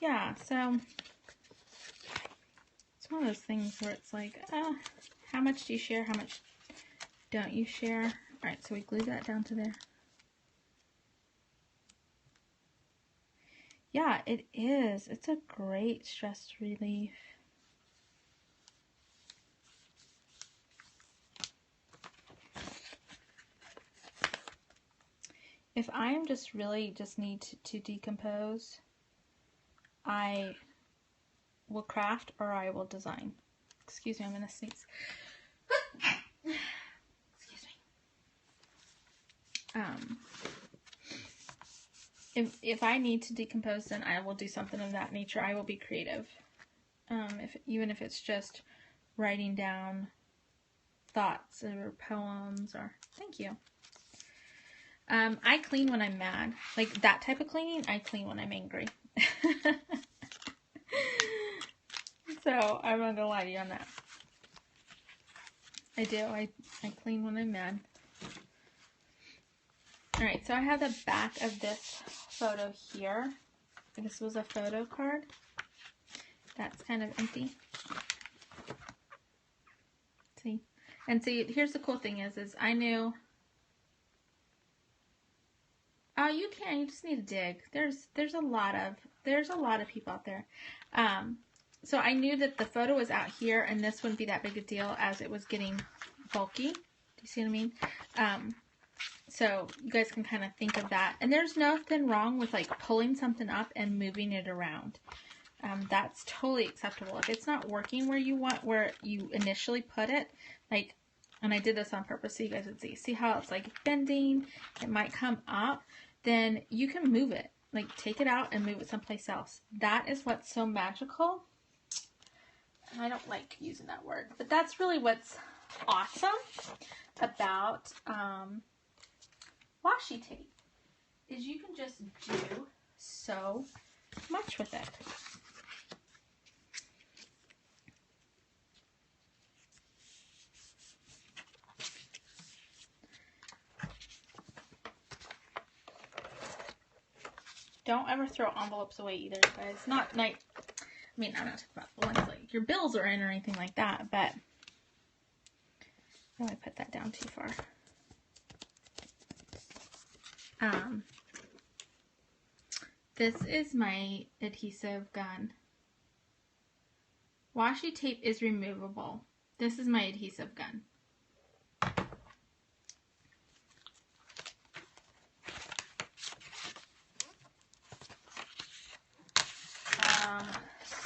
Yeah, so it's one of those things where it's like, how much do you share? How much don't you share? All right, so we glue that down to there. Yeah, it is. It's a great stress relief. If I am just really need to decompose, I will craft or I will design. Excuse me, I'm gonna sneeze. Excuse me. If I need to decompose, then I will do something of that nature. I will be creative. Even if it's just writing down thoughts or poems or thank you. I clean when I'm mad. Like that type of cleaning, I clean when I'm angry. So I'm not gonna lie to you on that. I do. I clean when I'm mad. Alright, so I have the back of this photo here. This was a photo card. That's kind of empty. See? And see, here's the cool thing is I knew. Oh, you can. You just need to dig. There's a lot of people out there. So I knew that the photo was out here, and this wouldn't be that big a deal as it was getting bulky. Do you see what I mean? So you guys can kind of think of that. And there's nothing wrong with like pulling something up and moving it around. That's totally acceptable. If it's not working where you initially put it, like, and I did this on purpose so you guys would see how it's like bending, it might come up, then you can move it. Like take it out and move it someplace else. That is what's so magical. And I don't like using that word, but that's really what's awesome about washi tape is you can just do so much with it. Don't ever throw envelopes away either, guys. Not like, I mean, I'm not talking about the ones like your bills are in or anything like that, but oh, I put that down too far. This is my adhesive gun. Washi tape is removable. This is my adhesive gun.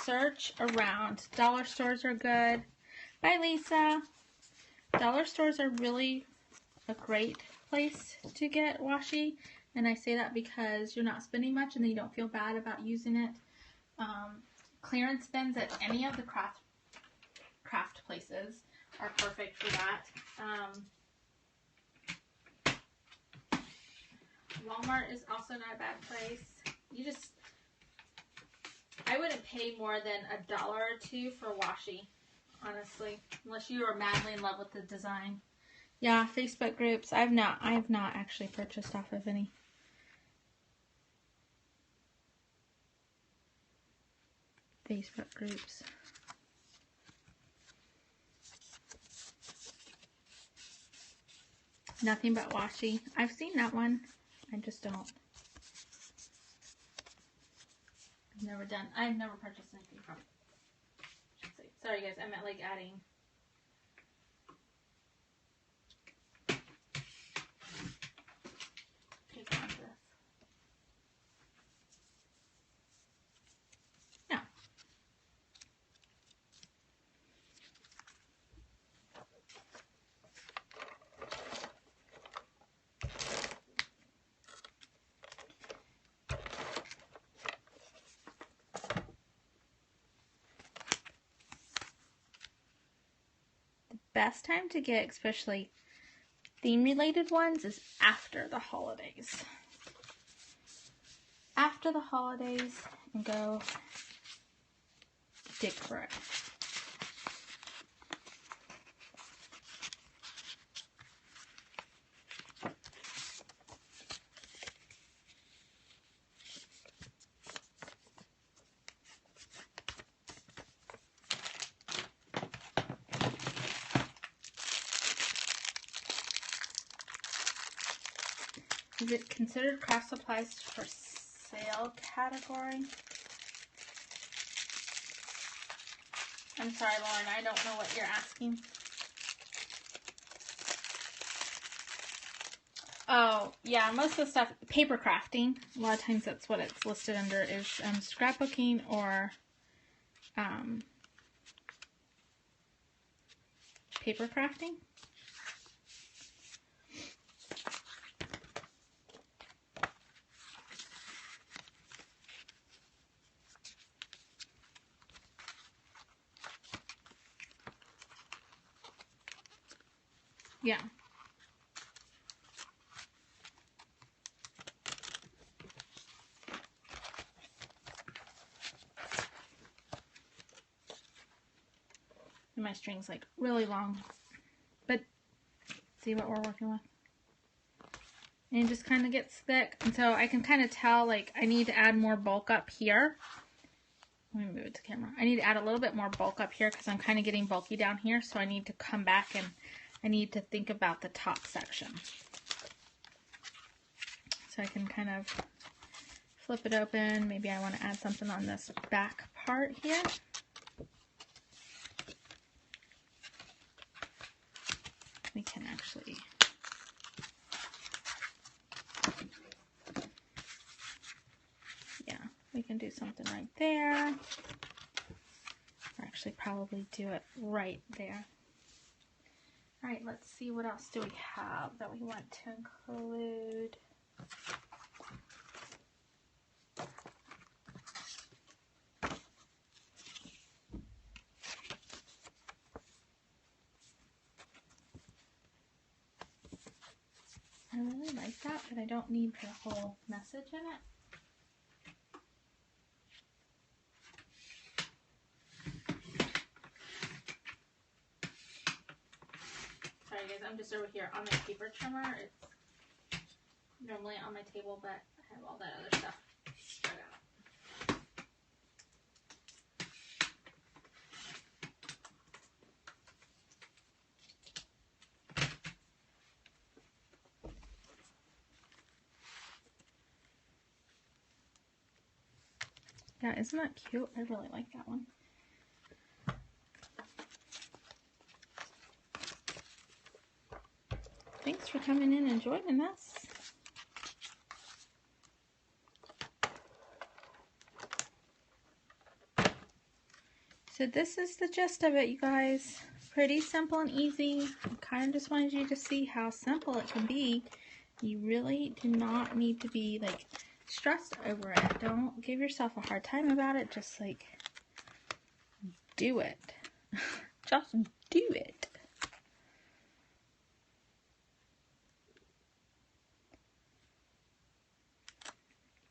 Search around. Dollar stores are good. Bye, Lisa. Dollar stores are really a great place to get washi. And I say that because you're not spending much and then you don't feel bad about using it. Clearance bins at any of the craft places are perfect for that. Walmart is also not a bad place. I wouldn't pay more than $1 or $2 for washi, honestly, unless you are madly in love with the design. Yeah, Facebook groups. I have not actually purchased off of any. Facebook groups. Nothing but washi. I've seen that one. I just don't. I've never purchased anything from it. Sorry guys, I meant like adding. Take on this. No. Best time to get especially theme related ones is after the holidays. After the holidays, and go dig for it. Is it considered craft supplies for sale category? I'm sorry, Lauren, I don't know what you're asking. Oh, yeah, most of the stuff, paper crafting, a lot of times that's what it's listed under, is scrapbooking or paper crafting. Yeah. And my string's like really long, but see what we're working with. And it just kind of gets thick, and so I can kind of tell like I need to add more bulk up here. Let me move it to camera. I need to add a little bit more bulk up here because I'm kind of getting bulky down here, so I need to come back and I need to think about the top section. So I can kind of flip it open. Maybe I want to add something on this back part here. We can actually we can do something right there. Or actually probably do it right there. All right, let's see what else do we have that we want to include. I really like that, but I don't need the whole message in it. Sorry guys, I'm just over here on my paper trimmer. It's normally on my table, but I have all that other stuff Yeah, isn't that cute? I really like that one. Thanks for coming in and joining us. So this is the gist of it, you guys. Pretty simple and easy. I kind of just wanted you to see how simple it can be. You really do not need to be like stressed over it. Don't give yourself a hard time about it. Just like do it. Just do it.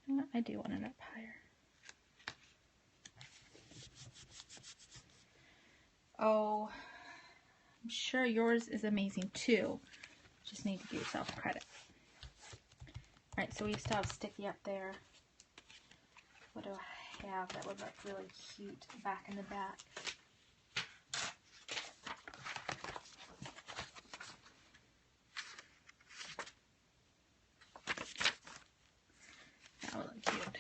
You know what? I do want it up higher. Oh, I'm sure yours is amazing too. Just need to give yourself credit. Alright, so we still have sticky up there. What do I have that would look really cute back in the back? That would look cute.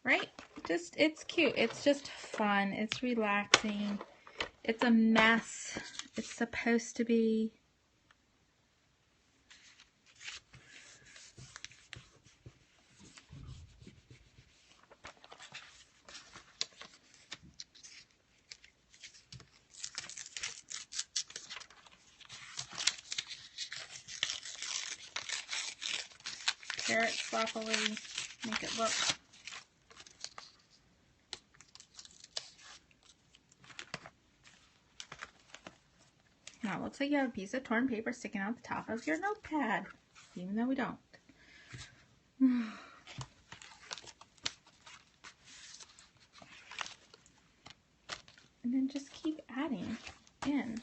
Right? Just, it's cute. It's just fun. It's relaxing. It's a mess. It's supposed to be. Tear it sloppily. Make it look. Now it looks like you have a piece of torn paper sticking out the top of your notepad, even though we don't. And then just keep adding in.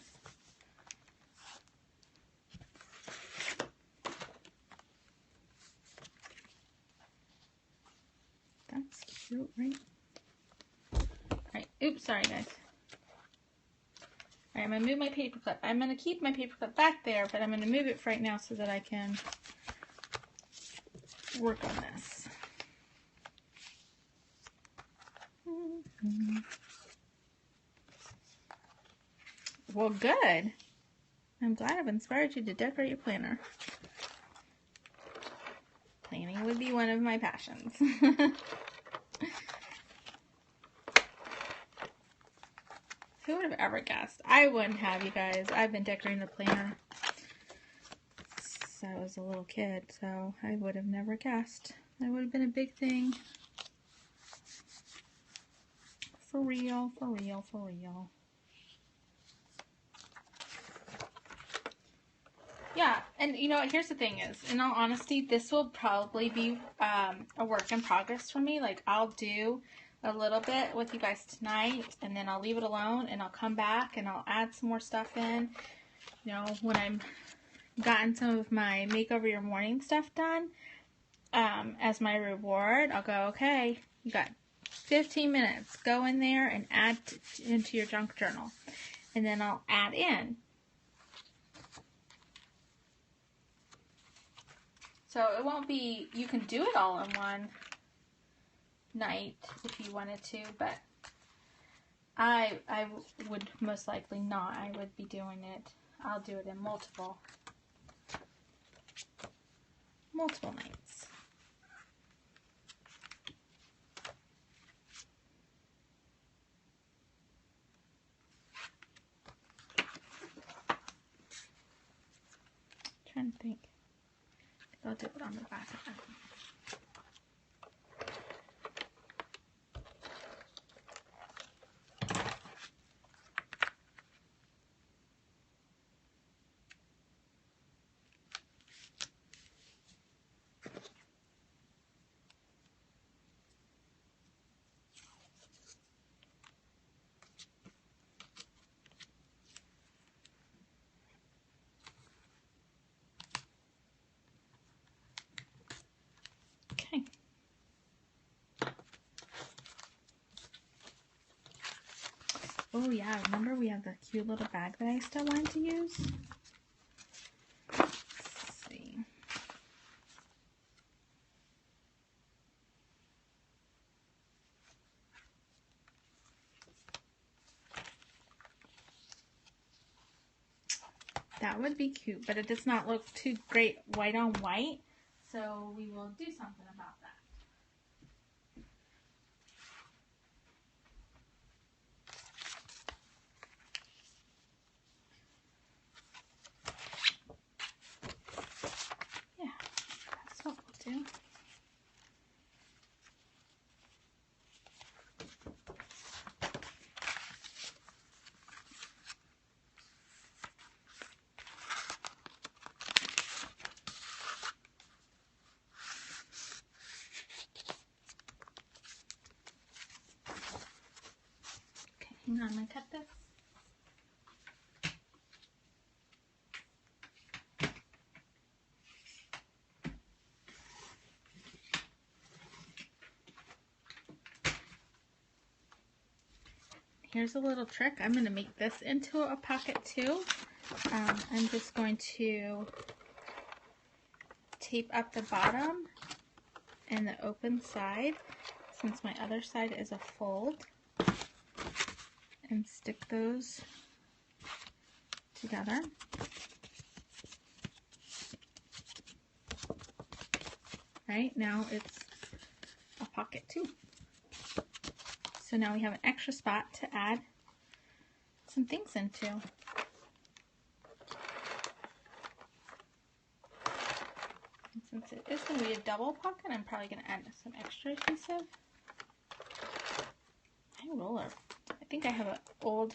That's cute, right? Alright, oops, sorry guys. Alright, I'm going to move my paper clip. I'm going to keep my paper clip back there, but I'm going to move it for right now so that I can work on this. Well, good. I'm glad I've inspired you to decorate your planner. Planning would be one of my passions. Who would have ever guessed? I wouldn't have, you guys. I've been decorating the planner since I was a little kid, so I would have never guessed. That would have been a big thing. For real, for real, for real. Yeah, and you know what, here's the thing is, in all honesty, this will probably be a work in progress for me. Like, I'll do a little bit with you guys tonight, and then I'll leave it alone, and I'll come back, and I'll add some more stuff in. You know, when I'm gotten some of my Makeover Your Morning stuff done, as my reward, I'll go, okay, you got 15 minutes. Go in there and add into your junk journal. And then I'll add in. So it won't be, you can do it all in one night if you wanted to, but I would most likely not. I would be doing it, I'll do it in multiple nights. I'm trying to think. I'll do it on the back of that. Oh yeah, remember we have the cute little bag that I still wanted to use? Let's see. That would be cute, but it does not look too great white on white, so we will do something about that. Yeah, that's what we'll do. Okay, hang on, I'm gonna cut this. Here's a little trick. I'm going to make this into a pocket too. I'm just going to tape up the bottom and the open side, since my other side is a fold, and stick those together. Right, now it's a pocket too. So now we have an extra spot to add some things into. And since it is going to be a double pocket, I'm probably going to add some extra adhesive. My roller. I think I have an old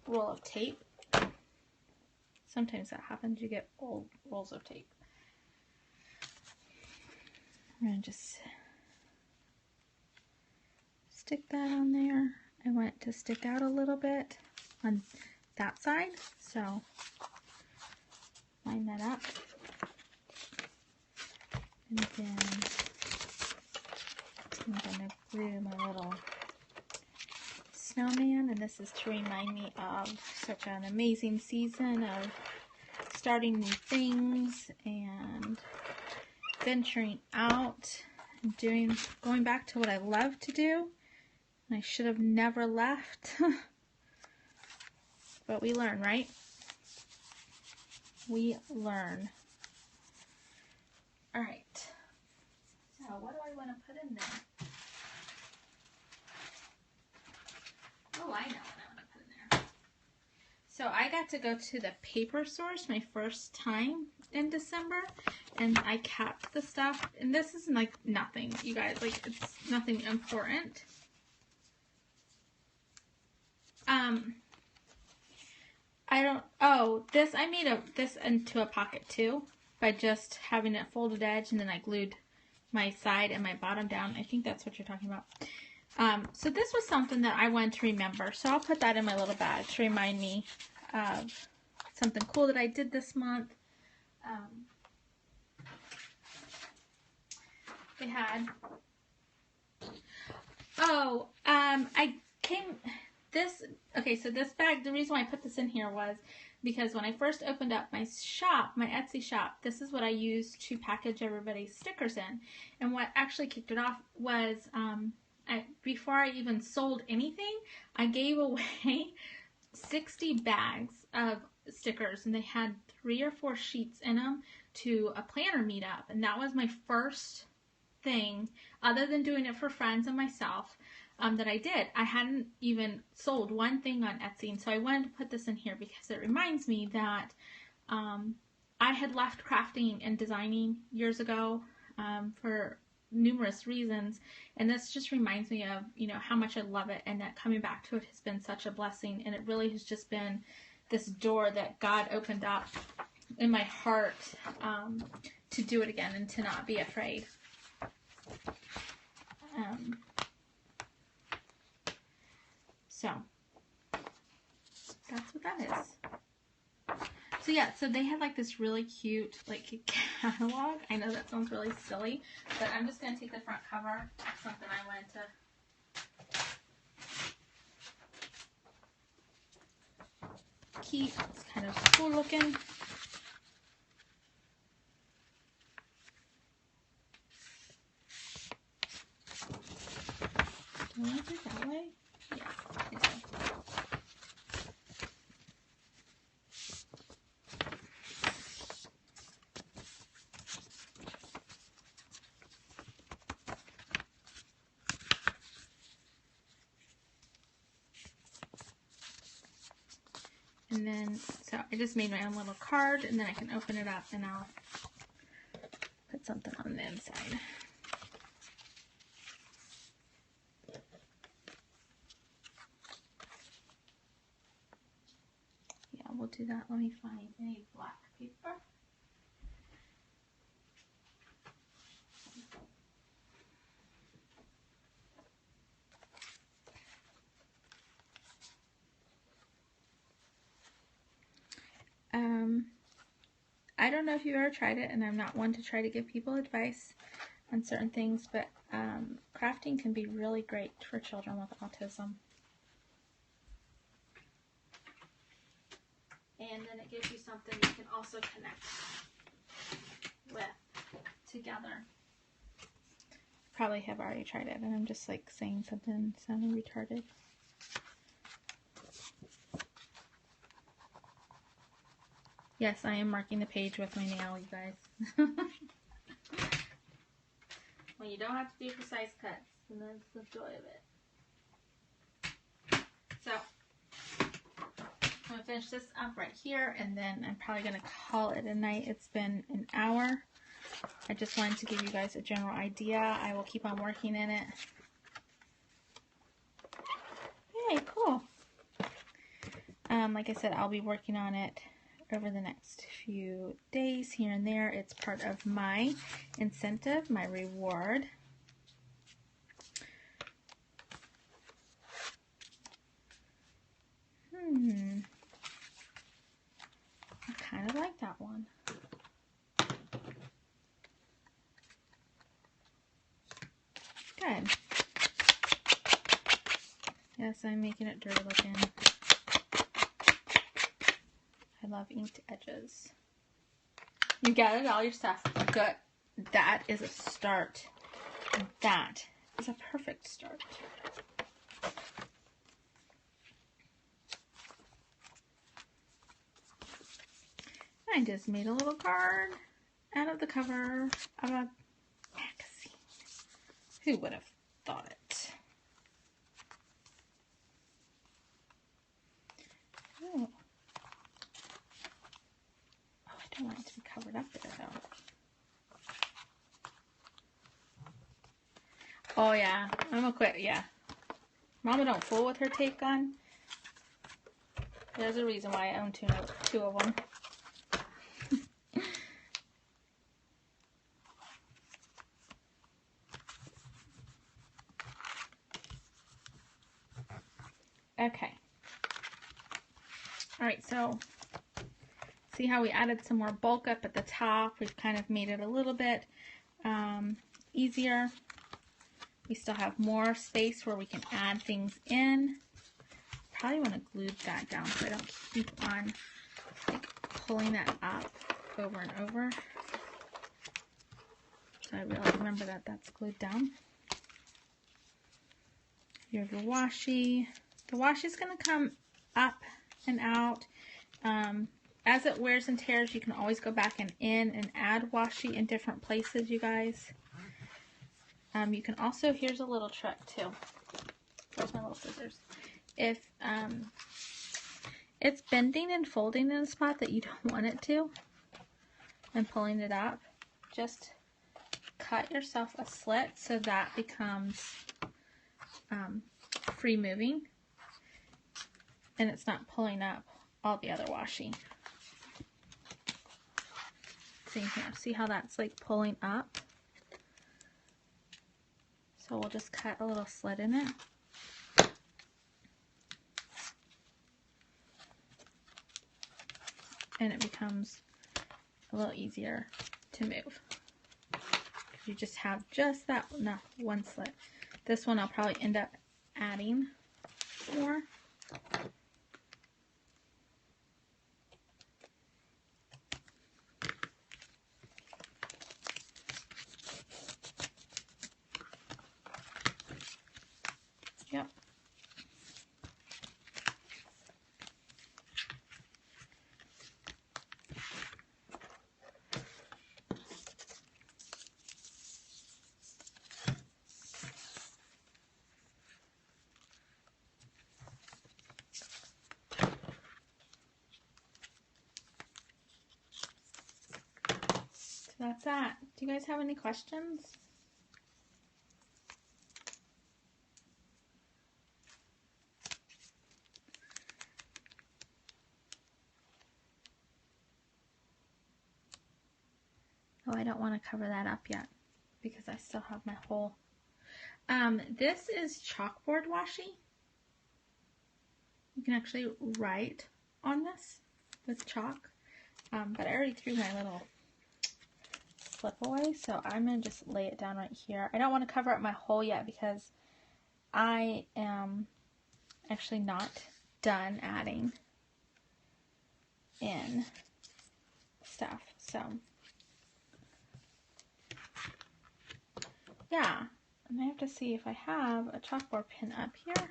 roll of tape. Sometimes that happens, you get old rolls of tape. I'm going to just stick that on there. I want it to stick out a little bit on that side, so line that up. And then I'm going to glue my little snowman, and this is to remind me of such an amazing season of starting new things and venturing out and going back to what I love to do. And I should have never left. But we learn, right? We learn. All right. So what do I want to put in there? Oh, I know what I want to put in there. So I got to go to the paper source my first time in December, and I kept the stuff. And this is like nothing, you guys. Like, it's nothing important. I made this into a pocket too by just having it folded edge, and then I glued my side and my bottom down. I think that's what you're talking about. So this was something that I wanted to remember, so I'll put that in my little bag to remind me of something cool that I did this month. They had, so this bag, the reason why I put this in here was because when I first opened up my shop, my Etsy shop, this is what I used to package everybody's stickers in. And what actually kicked it off was, before I even sold anything, I gave away 60 bags of stickers, and they had 3 or 4 sheets in them to a planner meetup. And that was my first thing, other than doing it for friends and myself, that I did. I hadn't even sold one thing on Etsy, and so I wanted to put this in here because it reminds me that I had left crafting and designing years ago for numerous reasons, and this just reminds me of, you know, how much I love it, and that coming back to it has been such a blessing. And it really has just been this door that God opened up in my heart to do it again and to not be afraid. So that's what that is. So yeah, so they had like this really cute like catalog. I know that sounds really silly, but I'm just going to take the front cover. That's something I wanted to keep. It's kind of cool looking. Do I want to do it that way? Yeah, I do. And then, so I just made my own little card, and then I can open it up and I'll put something on the inside. Yeah, we'll do that. Let me find any black paper. I don't know if you've ever tried it, and I'm not one to try to give people advice on certain things, but crafting can be really great for children with autism. And then it gives you something you can also connect with together. Probably have already tried it, and I'm just like saying something sounding retarded. Yes, I am marking the page with my nail, you guys. When you don't have to do precise cuts, and that's the joy of it. So, I'm going to finish this up right here, and then I'm probably going to call it a night. It's been an hour. I just wanted to give you guys a general idea. I will keep on working in it. Yay, cool. Like I said, I'll be working on it over the next few days here and there. It's part of my incentive, my reward. I kind of like that one. Good. Yes, I'm making it dirty looking. I love inked edges. You got it all yourself. Good. That is a start. That is a perfect start. I just made a little card out of the cover of a magazine. Who would have thought it? Oh. I don't want it to be covered up there, though. Oh, yeah. I'm gonna quit, yeah. Mama don't fool with her tape gun. There's a reason why I own two of them. Okay. Alright, so see how we added some more bulk up at the top? We've kind of made it a little bit easier. We still have more space where we can add things in. Probably want to glue that down so I don't keep on like pulling that up over and over. So I really remember that that's glued down. You have your washi. The washi is going to come up and out. As it wears and tears, you can always go back and in and add washi in different places, you guys. You can also, here's a little trick too. Where's my little scissors? If it's bending and folding in a spot that you don't want it to, and pulling it up, just cut yourself a slit so that becomes free moving, and it's not pulling up all the other washi. See here, see how that's like pulling up? So we'll just cut a little slit in it. And it becomes a little easier to move. You just have just that, no, one slit. This one I'll probably end up adding more. that's that. Do you guys have any questions? Oh, I don't want to cover that up yet because I still have my whole. This is chalkboard washi. You can actually write on this with chalk, but I already threw my little slip away, so I'm going to just lay it down right here. I don't want to cover up my hole yet because I am actually not done adding in stuff, so yeah, and I have to see if I have a chalkboard pin up here.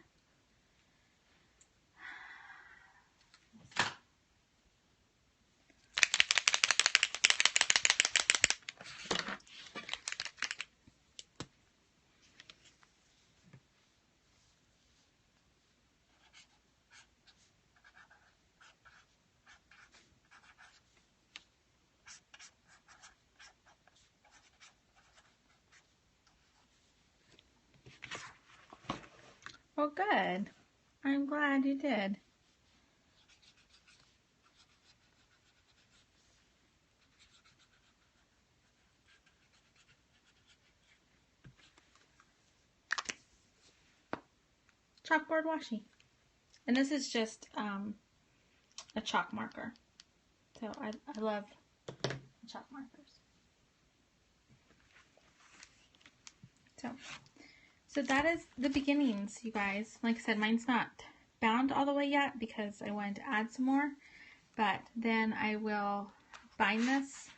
Well, good. I'm glad you did. Chalkboard washi. And this is just a chalk marker. So I love chalk markers. So that is the beginnings, you guys. Like I said, mine's not bound all the way yet because I wanted to add some more. But then I will bind this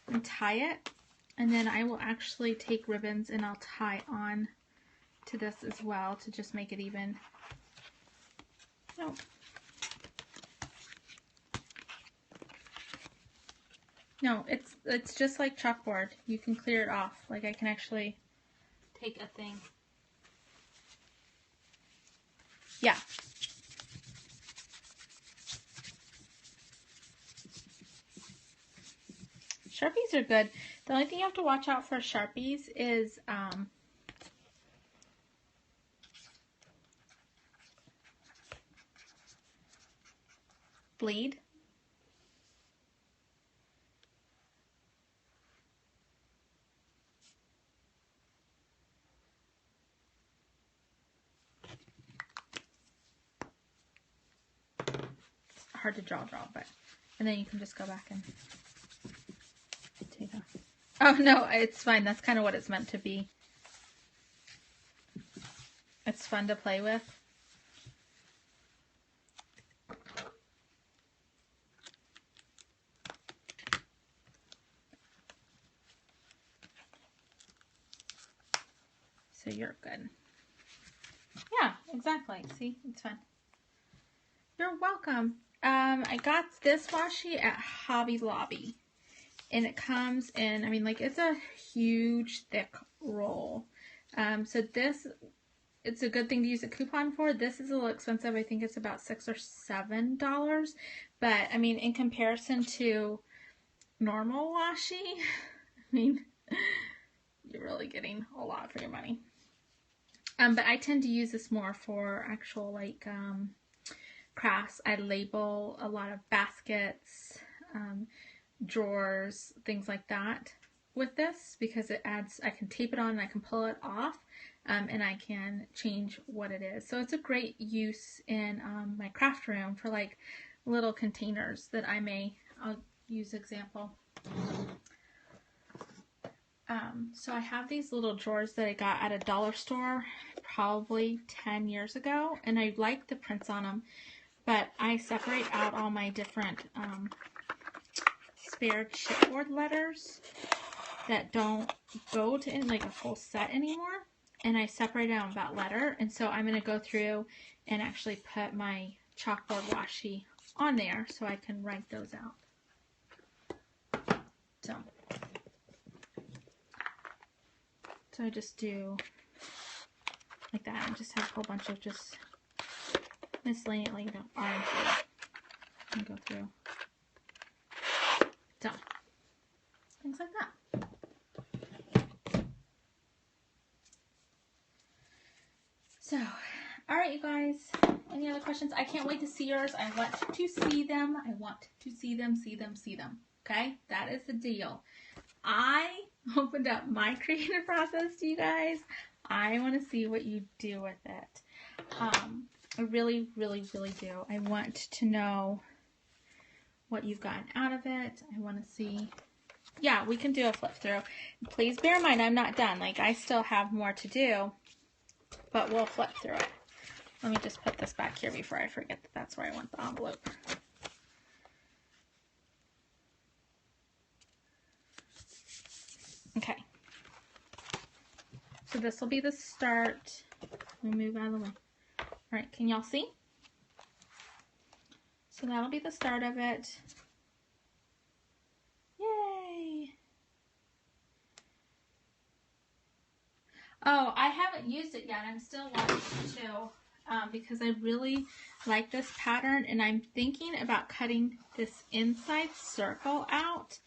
and tie it. And then I will actually take ribbons and I'll tie on to this as well to just make it even. So no, it's just like chalkboard. You can clear it off. Like I can actually take a thing. Yeah. Sharpies are good. The only thing you have to watch out for Sharpies is bleed. It's hard to draw, but and then you can just go back and take off. Oh no, it's fine. That's kind of what it's meant to be. It's fun to play with. So you're good. Yeah, exactly. See, it's fun. You're welcome. I got this washi at Hobby Lobby. And it comes in, I mean, like, it's a huge, thick roll. So this, it's a good thing to use a coupon for. This is a little expensive. I think it's about $6 or $7. But, I mean, in comparison to normal washi, I mean, you're really getting a lot for your money. But I tend to use this more for actual, like, crafts. I label a lot of baskets, drawers, things like that with this because it adds, I can tape it on and I can pull it off, and I can change what it is. So it's a great use in my craft room for like little containers that I'll use example. So I have these little drawers that I got at a dollar store probably 10 years ago, and I like the prints on them, but I separate out all my different spare chipboard letters that don't go to in like a full set anymore, and I separate out that letter, and so I'm going to go through and actually put my chalkboard washi on there so I can write those out. So I just do like that and just have a whole bunch of just miscellaneous, like, you know, orange and go through. So, looks like that. So, all right, you guys, any other questions? I can't wait to see yours. I want to see them. I want to see them. Okay, that is the deal. I opened up my creative process to you guys. I want to see what you do with it. I really, really, really do. I want to know what you've gotten out of it. I want to see. Yeah, we can do a flip through. Please bear in mind, I'm not done. Like, I still have more to do, but we'll flip through it. Let me just put this back here before I forget that that's where I want the envelope. Okay. So this will be the start. Let me move out of the way. All right, can y'all see? So that'll be the start of it. Yay! Oh, I haven't used it yet. I'm still wanting to. Because I really like this pattern, and I'm thinking about cutting this inside circle out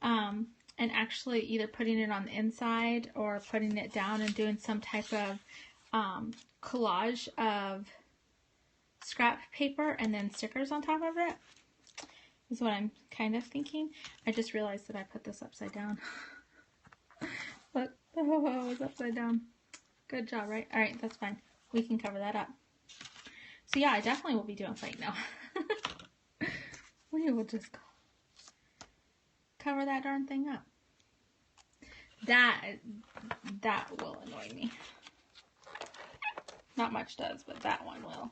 and actually either putting it on the inside or putting it down and doing some type of collage of scrap paper and then stickers on top of it is what I'm kind of thinking. I just realized that I put this upside down. Look, oh, it's upside down. Good job, right? All right, that's fine. We can cover that up. So yeah, I definitely will be doing something now. We will just cover that darn thing up. That will annoy me. Not much does, but that one will.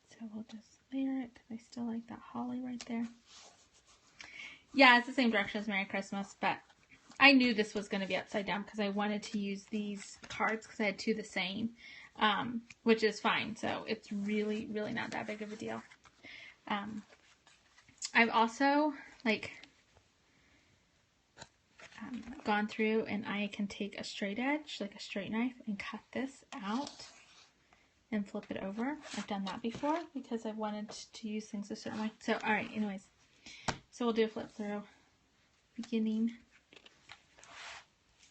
So we'll just layer it because I still like that holly right there. Yeah, it's the same direction as Merry Christmas, but I knew this was going to be upside down because I wanted to use these cards because I had two the same, which is fine. So it's really, really not that big of a deal. I've also gone through and I can take a straight edge, like a straight knife, and cut this out and flip it over. I've done that before because I've wanted to use things a certain way. So, all right, anyways, so we'll do a flip through. Beginning.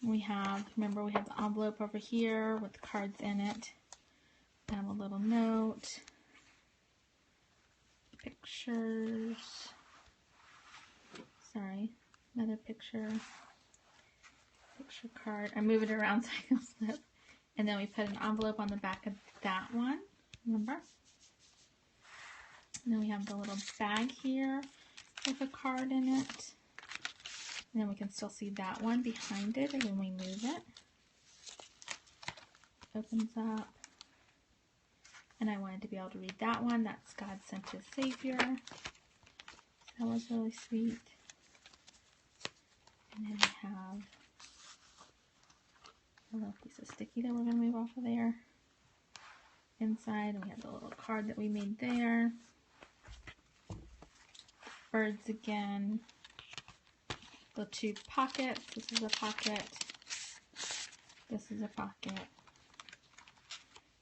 We have, remember, we have the envelope over here with the cards in it. I have a little note, pictures, sorry, another picture card. I move it around so I can flip. And then we put an envelope on the back of that one, remember? And then we have the little bag here with a card in it. And then we can still see that one behind it when we move it. Opens up. And I wanted to be able to read that one. That's God Sent His Savior. That was really sweet. And then we have a little piece of sticky that we're going to move off of there. Inside, and we have the little card that we made there. Birds again. The two pockets. This is a pocket. This is a pocket.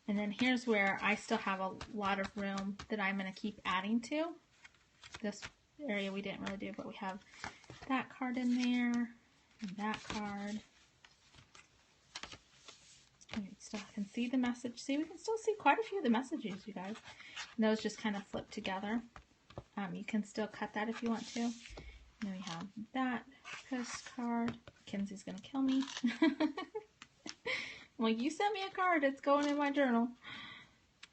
And then here's where I still have a lot of room that I'm going to keep adding to. This area we didn't really do, but we have that card in there, and that card. And we still can see the message. See, we can still see quite a few of the messages, you guys. And those just kind of flip together. You can still cut that if you want to. And then we have that postcard. Kenzie's going to kill me. I'm like, you sent me a card. It's going in my journal.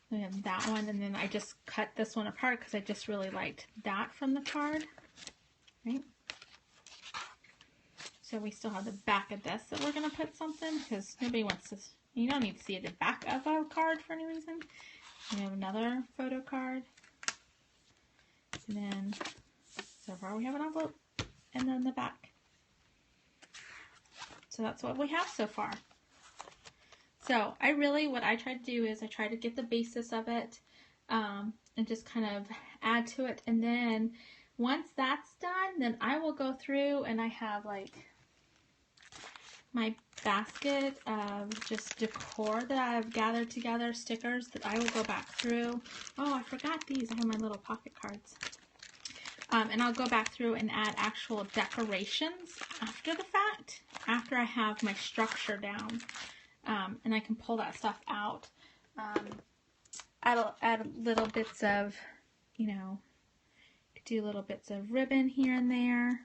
We have that one. And then I just cut this one apart because I just really liked that from the card. Right? So we still have the back of this that we're going to put something because nobody wants to. You don't need to see the back of a card for any reason. We have another photo card. And then, so far we have an envelope. And then the back. So that's what we have so far. So what I try to do is I try to get the basis of it and just kind of add to it. And then once that's done, then I will go through and I have like my basket of just decor that I've gathered together, stickers that I will go back through. Oh, I forgot these. I have my little pocket cards. And I'll go back through and add actual decorations after the fact, after I have my structure down. And I can pull that stuff out. Add little bits of, you know, do little bits of ribbon here and there.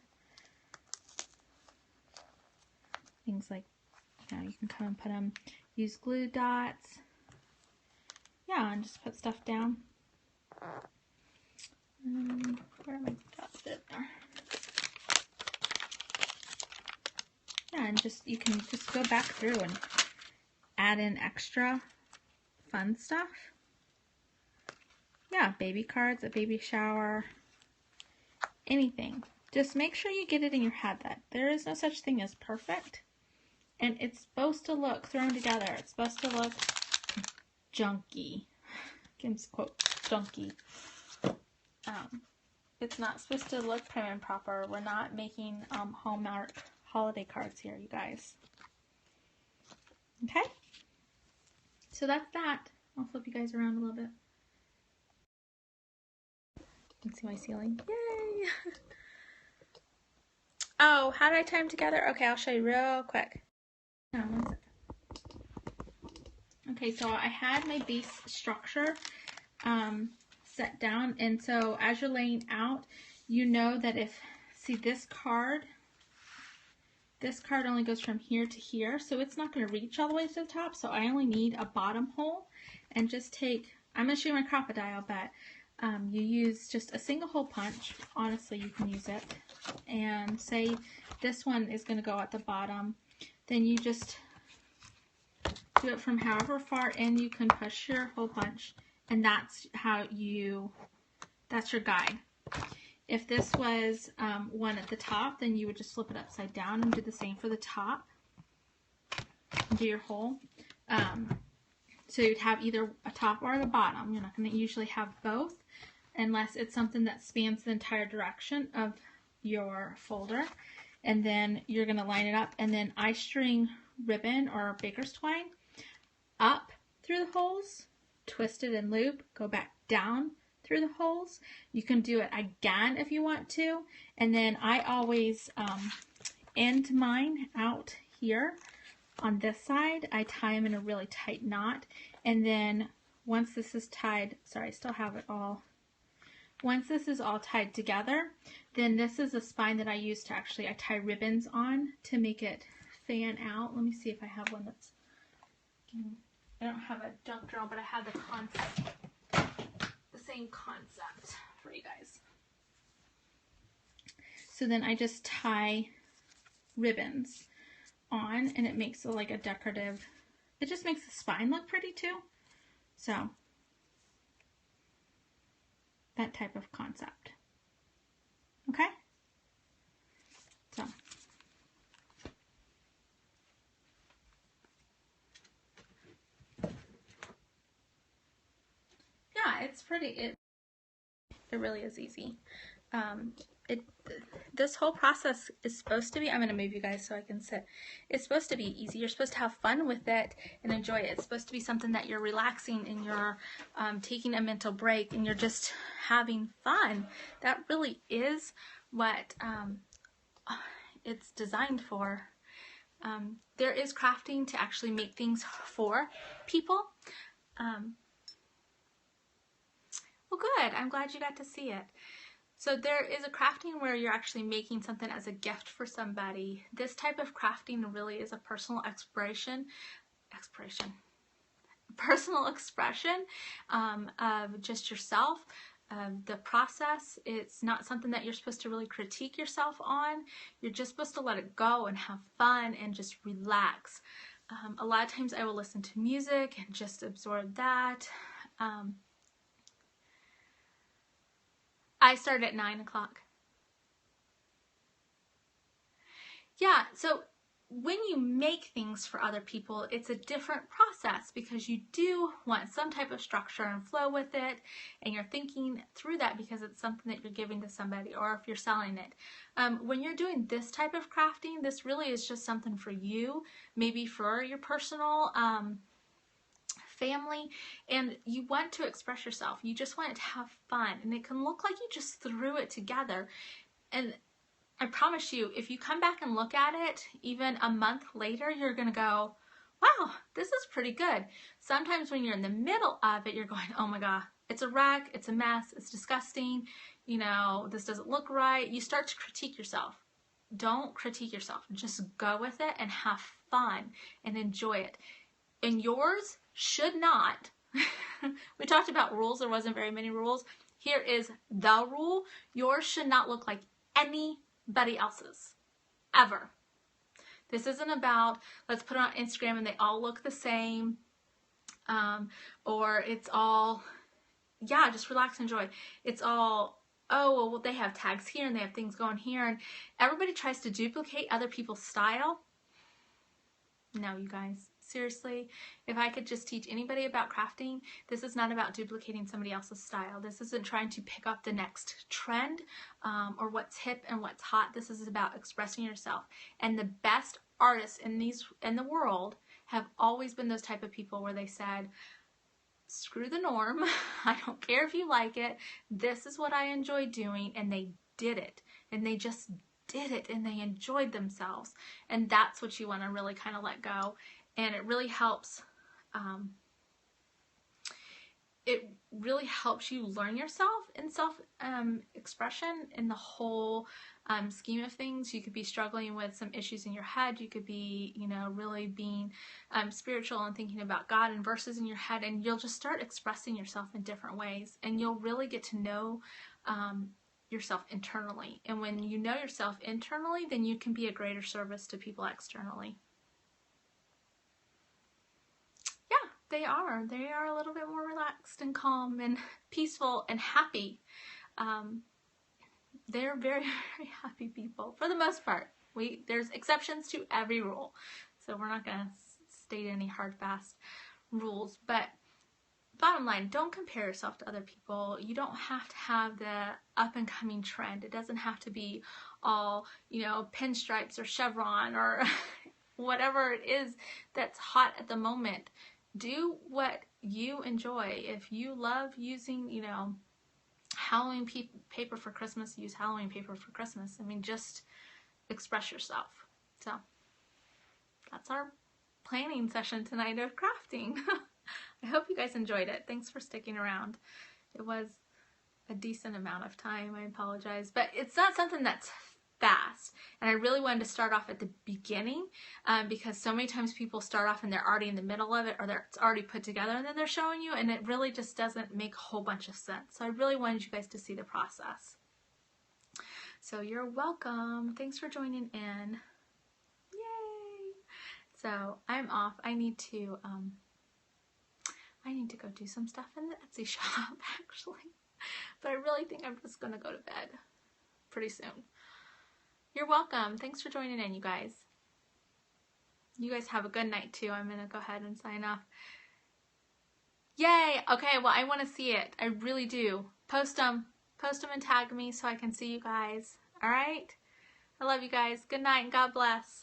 Things like, you know, you can come and put them, use glue dots. Yeah, and just put stuff down. Where are my dots? There. Yeah, and just, you can just go back through and add in extra fun stuff. Yeah, baby cards, a baby shower, anything. Just make sure you get it in your head that there is no such thing as perfect. And it's supposed to look, thrown together, it's supposed to look junky. Kim's quote, junky. It's not supposed to look prim and proper. We're not making Hallmark holiday cards here, you guys. Okay? So that's that. I'll flip you guys around a little bit. You can see my ceiling. Yay! Oh, how did I tie them together? Okay, I'll show you real quick. No, 1 second. Okay, so I had my base structure set down, and so as you're laying out, you know that if, see this card only goes from here to here, so it's not going to reach all the way to the top, so I only need a bottom hole, and just take, I'm going to show you my crocodile, but you use just a single hole punch. Honestly, you can use it, and say this one is going to go at the bottom, then you just do it from however far in you can push your hole punch, and that's how you, that's your guide. If this was one at the top, then you would just flip it upside down and do the same for the top. Do your hole. So you'd have either a top or the bottom. You're not going to usually have both unless it's something that spans the entire direction of your folder. And then you're going to line it up, and then eye string ribbon or baker's twine up through the holes, twist it and loop, go back down through the holes. You can do it again if you want to, and then I always end mine out here on this side. I tie them in a really tight knot, and then once this is tied, sorry, I still have it all. Once this is all tied together, then this is a spine that I use to actually, I tie ribbons on to make it fan out. Let me see if I have one that's, I don't have a junk journal, but I have the concept, the same concept for you guys. So then I just tie ribbons on, and it makes it like a decorative, it just makes the spine look pretty too. So that type of concept. Okay? So yeah, it's pretty, it really is easy. This whole process is supposed to be, I'm going to move you guys so I can sit. It's supposed to be easy. You're supposed to have fun with it and enjoy it. It's supposed to be something that you're relaxing and you're taking a mental break and you're just having fun. That really is what it's designed for. There is crafting to actually make things for people. Well, good. I'm glad you got to see it. So there is a crafting where you're actually making something as a gift for somebody. This type of crafting really is a personal personal expression of just yourself. The process, it's not something that you're supposed to really critique yourself on. You're just supposed to let it go and have fun and just relax. A lot of times I will listen to music and just absorb that. I start at 9 o'clock. Yeah, so when you make things for other people, it's a different process because you do want some type of structure and flow with it, and you're thinking through that because it's something that you're giving to somebody, or if you're selling it. When you're doing this type of crafting, this really is just something for you, maybe for your personal family, and you want to express yourself. You just want it to have fun, and it can look like you just threw it together. And I promise you, if you come back and look at it, even a month later, you're going to go, wow, this is pretty good. Sometimes when you're in the middle of it, you're going, oh my God, it's a wreck, it's a mess, it's disgusting, you know, this doesn't look right. You start to critique yourself. Don't critique yourself. Just go with it and have fun and enjoy it. And yours should not, we talked about rules, there wasn't very many rules. Here is the rule. Yours should not look like anybody else's, ever. This isn't about, let's put it on Instagram and they all look the same, or it's all, yeah, just relax and enjoy. It's all, oh, well, they have tags here and they have things going here, and everybody tries to duplicate other people's style. No, you guys, seriously, if I could just teach anybody about crafting, this is not about duplicating somebody else's style. This isn't trying to pick up the next trend or what's hip and what's hot. This is about expressing yourself. And the best artists in the world have always been those type of people where they said, screw the norm. I don't care if you like it. This is what I enjoy doing. And they did it. And they just did it, and they enjoyed themselves. And that's what you want to really kind of let go. And it really helps, you learn yourself in self-expression in the whole scheme of things. You could be struggling with some issues in your head. You could be, you know, really being spiritual and thinking about God and verses in your head, and you'll just start expressing yourself in different ways, and you'll really get to know yourself internally. And when you know yourself internally, then you can be a greater service to people externally. Yeah, they are a little bit more relaxed and calm and peaceful and happy. They're very, very happy people for the most part. There's exceptions to every rule, so we're not going to state any hard, fast rules, but bottom line, don't compare yourself to other people. You don't have to have the up-and-coming trend. It doesn't have to be all, you know, pinstripes or chevron or whatever it is that's hot at the moment. Do what you enjoy. If you love using, you know, Halloween paper for Christmas, use Halloween paper for Christmas. I mean, just express yourself. So that's our planning session tonight of crafting. I hope you guys enjoyed it. Thanks for sticking around. It was a decent amount of time. I apologize, but it's not something that's fast. And I really wanted to start off at the beginning because so many times people start off and they're already in the middle of it, or it's already put together and then they're showing you, and it really just doesn't make a whole bunch of sense. So I really wanted you guys to see the process. So you're welcome. Thanks for joining in. Yay! So I'm off. I need to go do some stuff in the Etsy shop, actually. But I really think I'm just going to go to bed pretty soon. You're welcome. Thanks for joining in, you guys. You guys have a good night, too. I'm going to go ahead and sign off. Yay! Okay, well, I want to see it. I really do. Post them and tag me so I can see you guys. All right? I love you guys. Good night and God bless.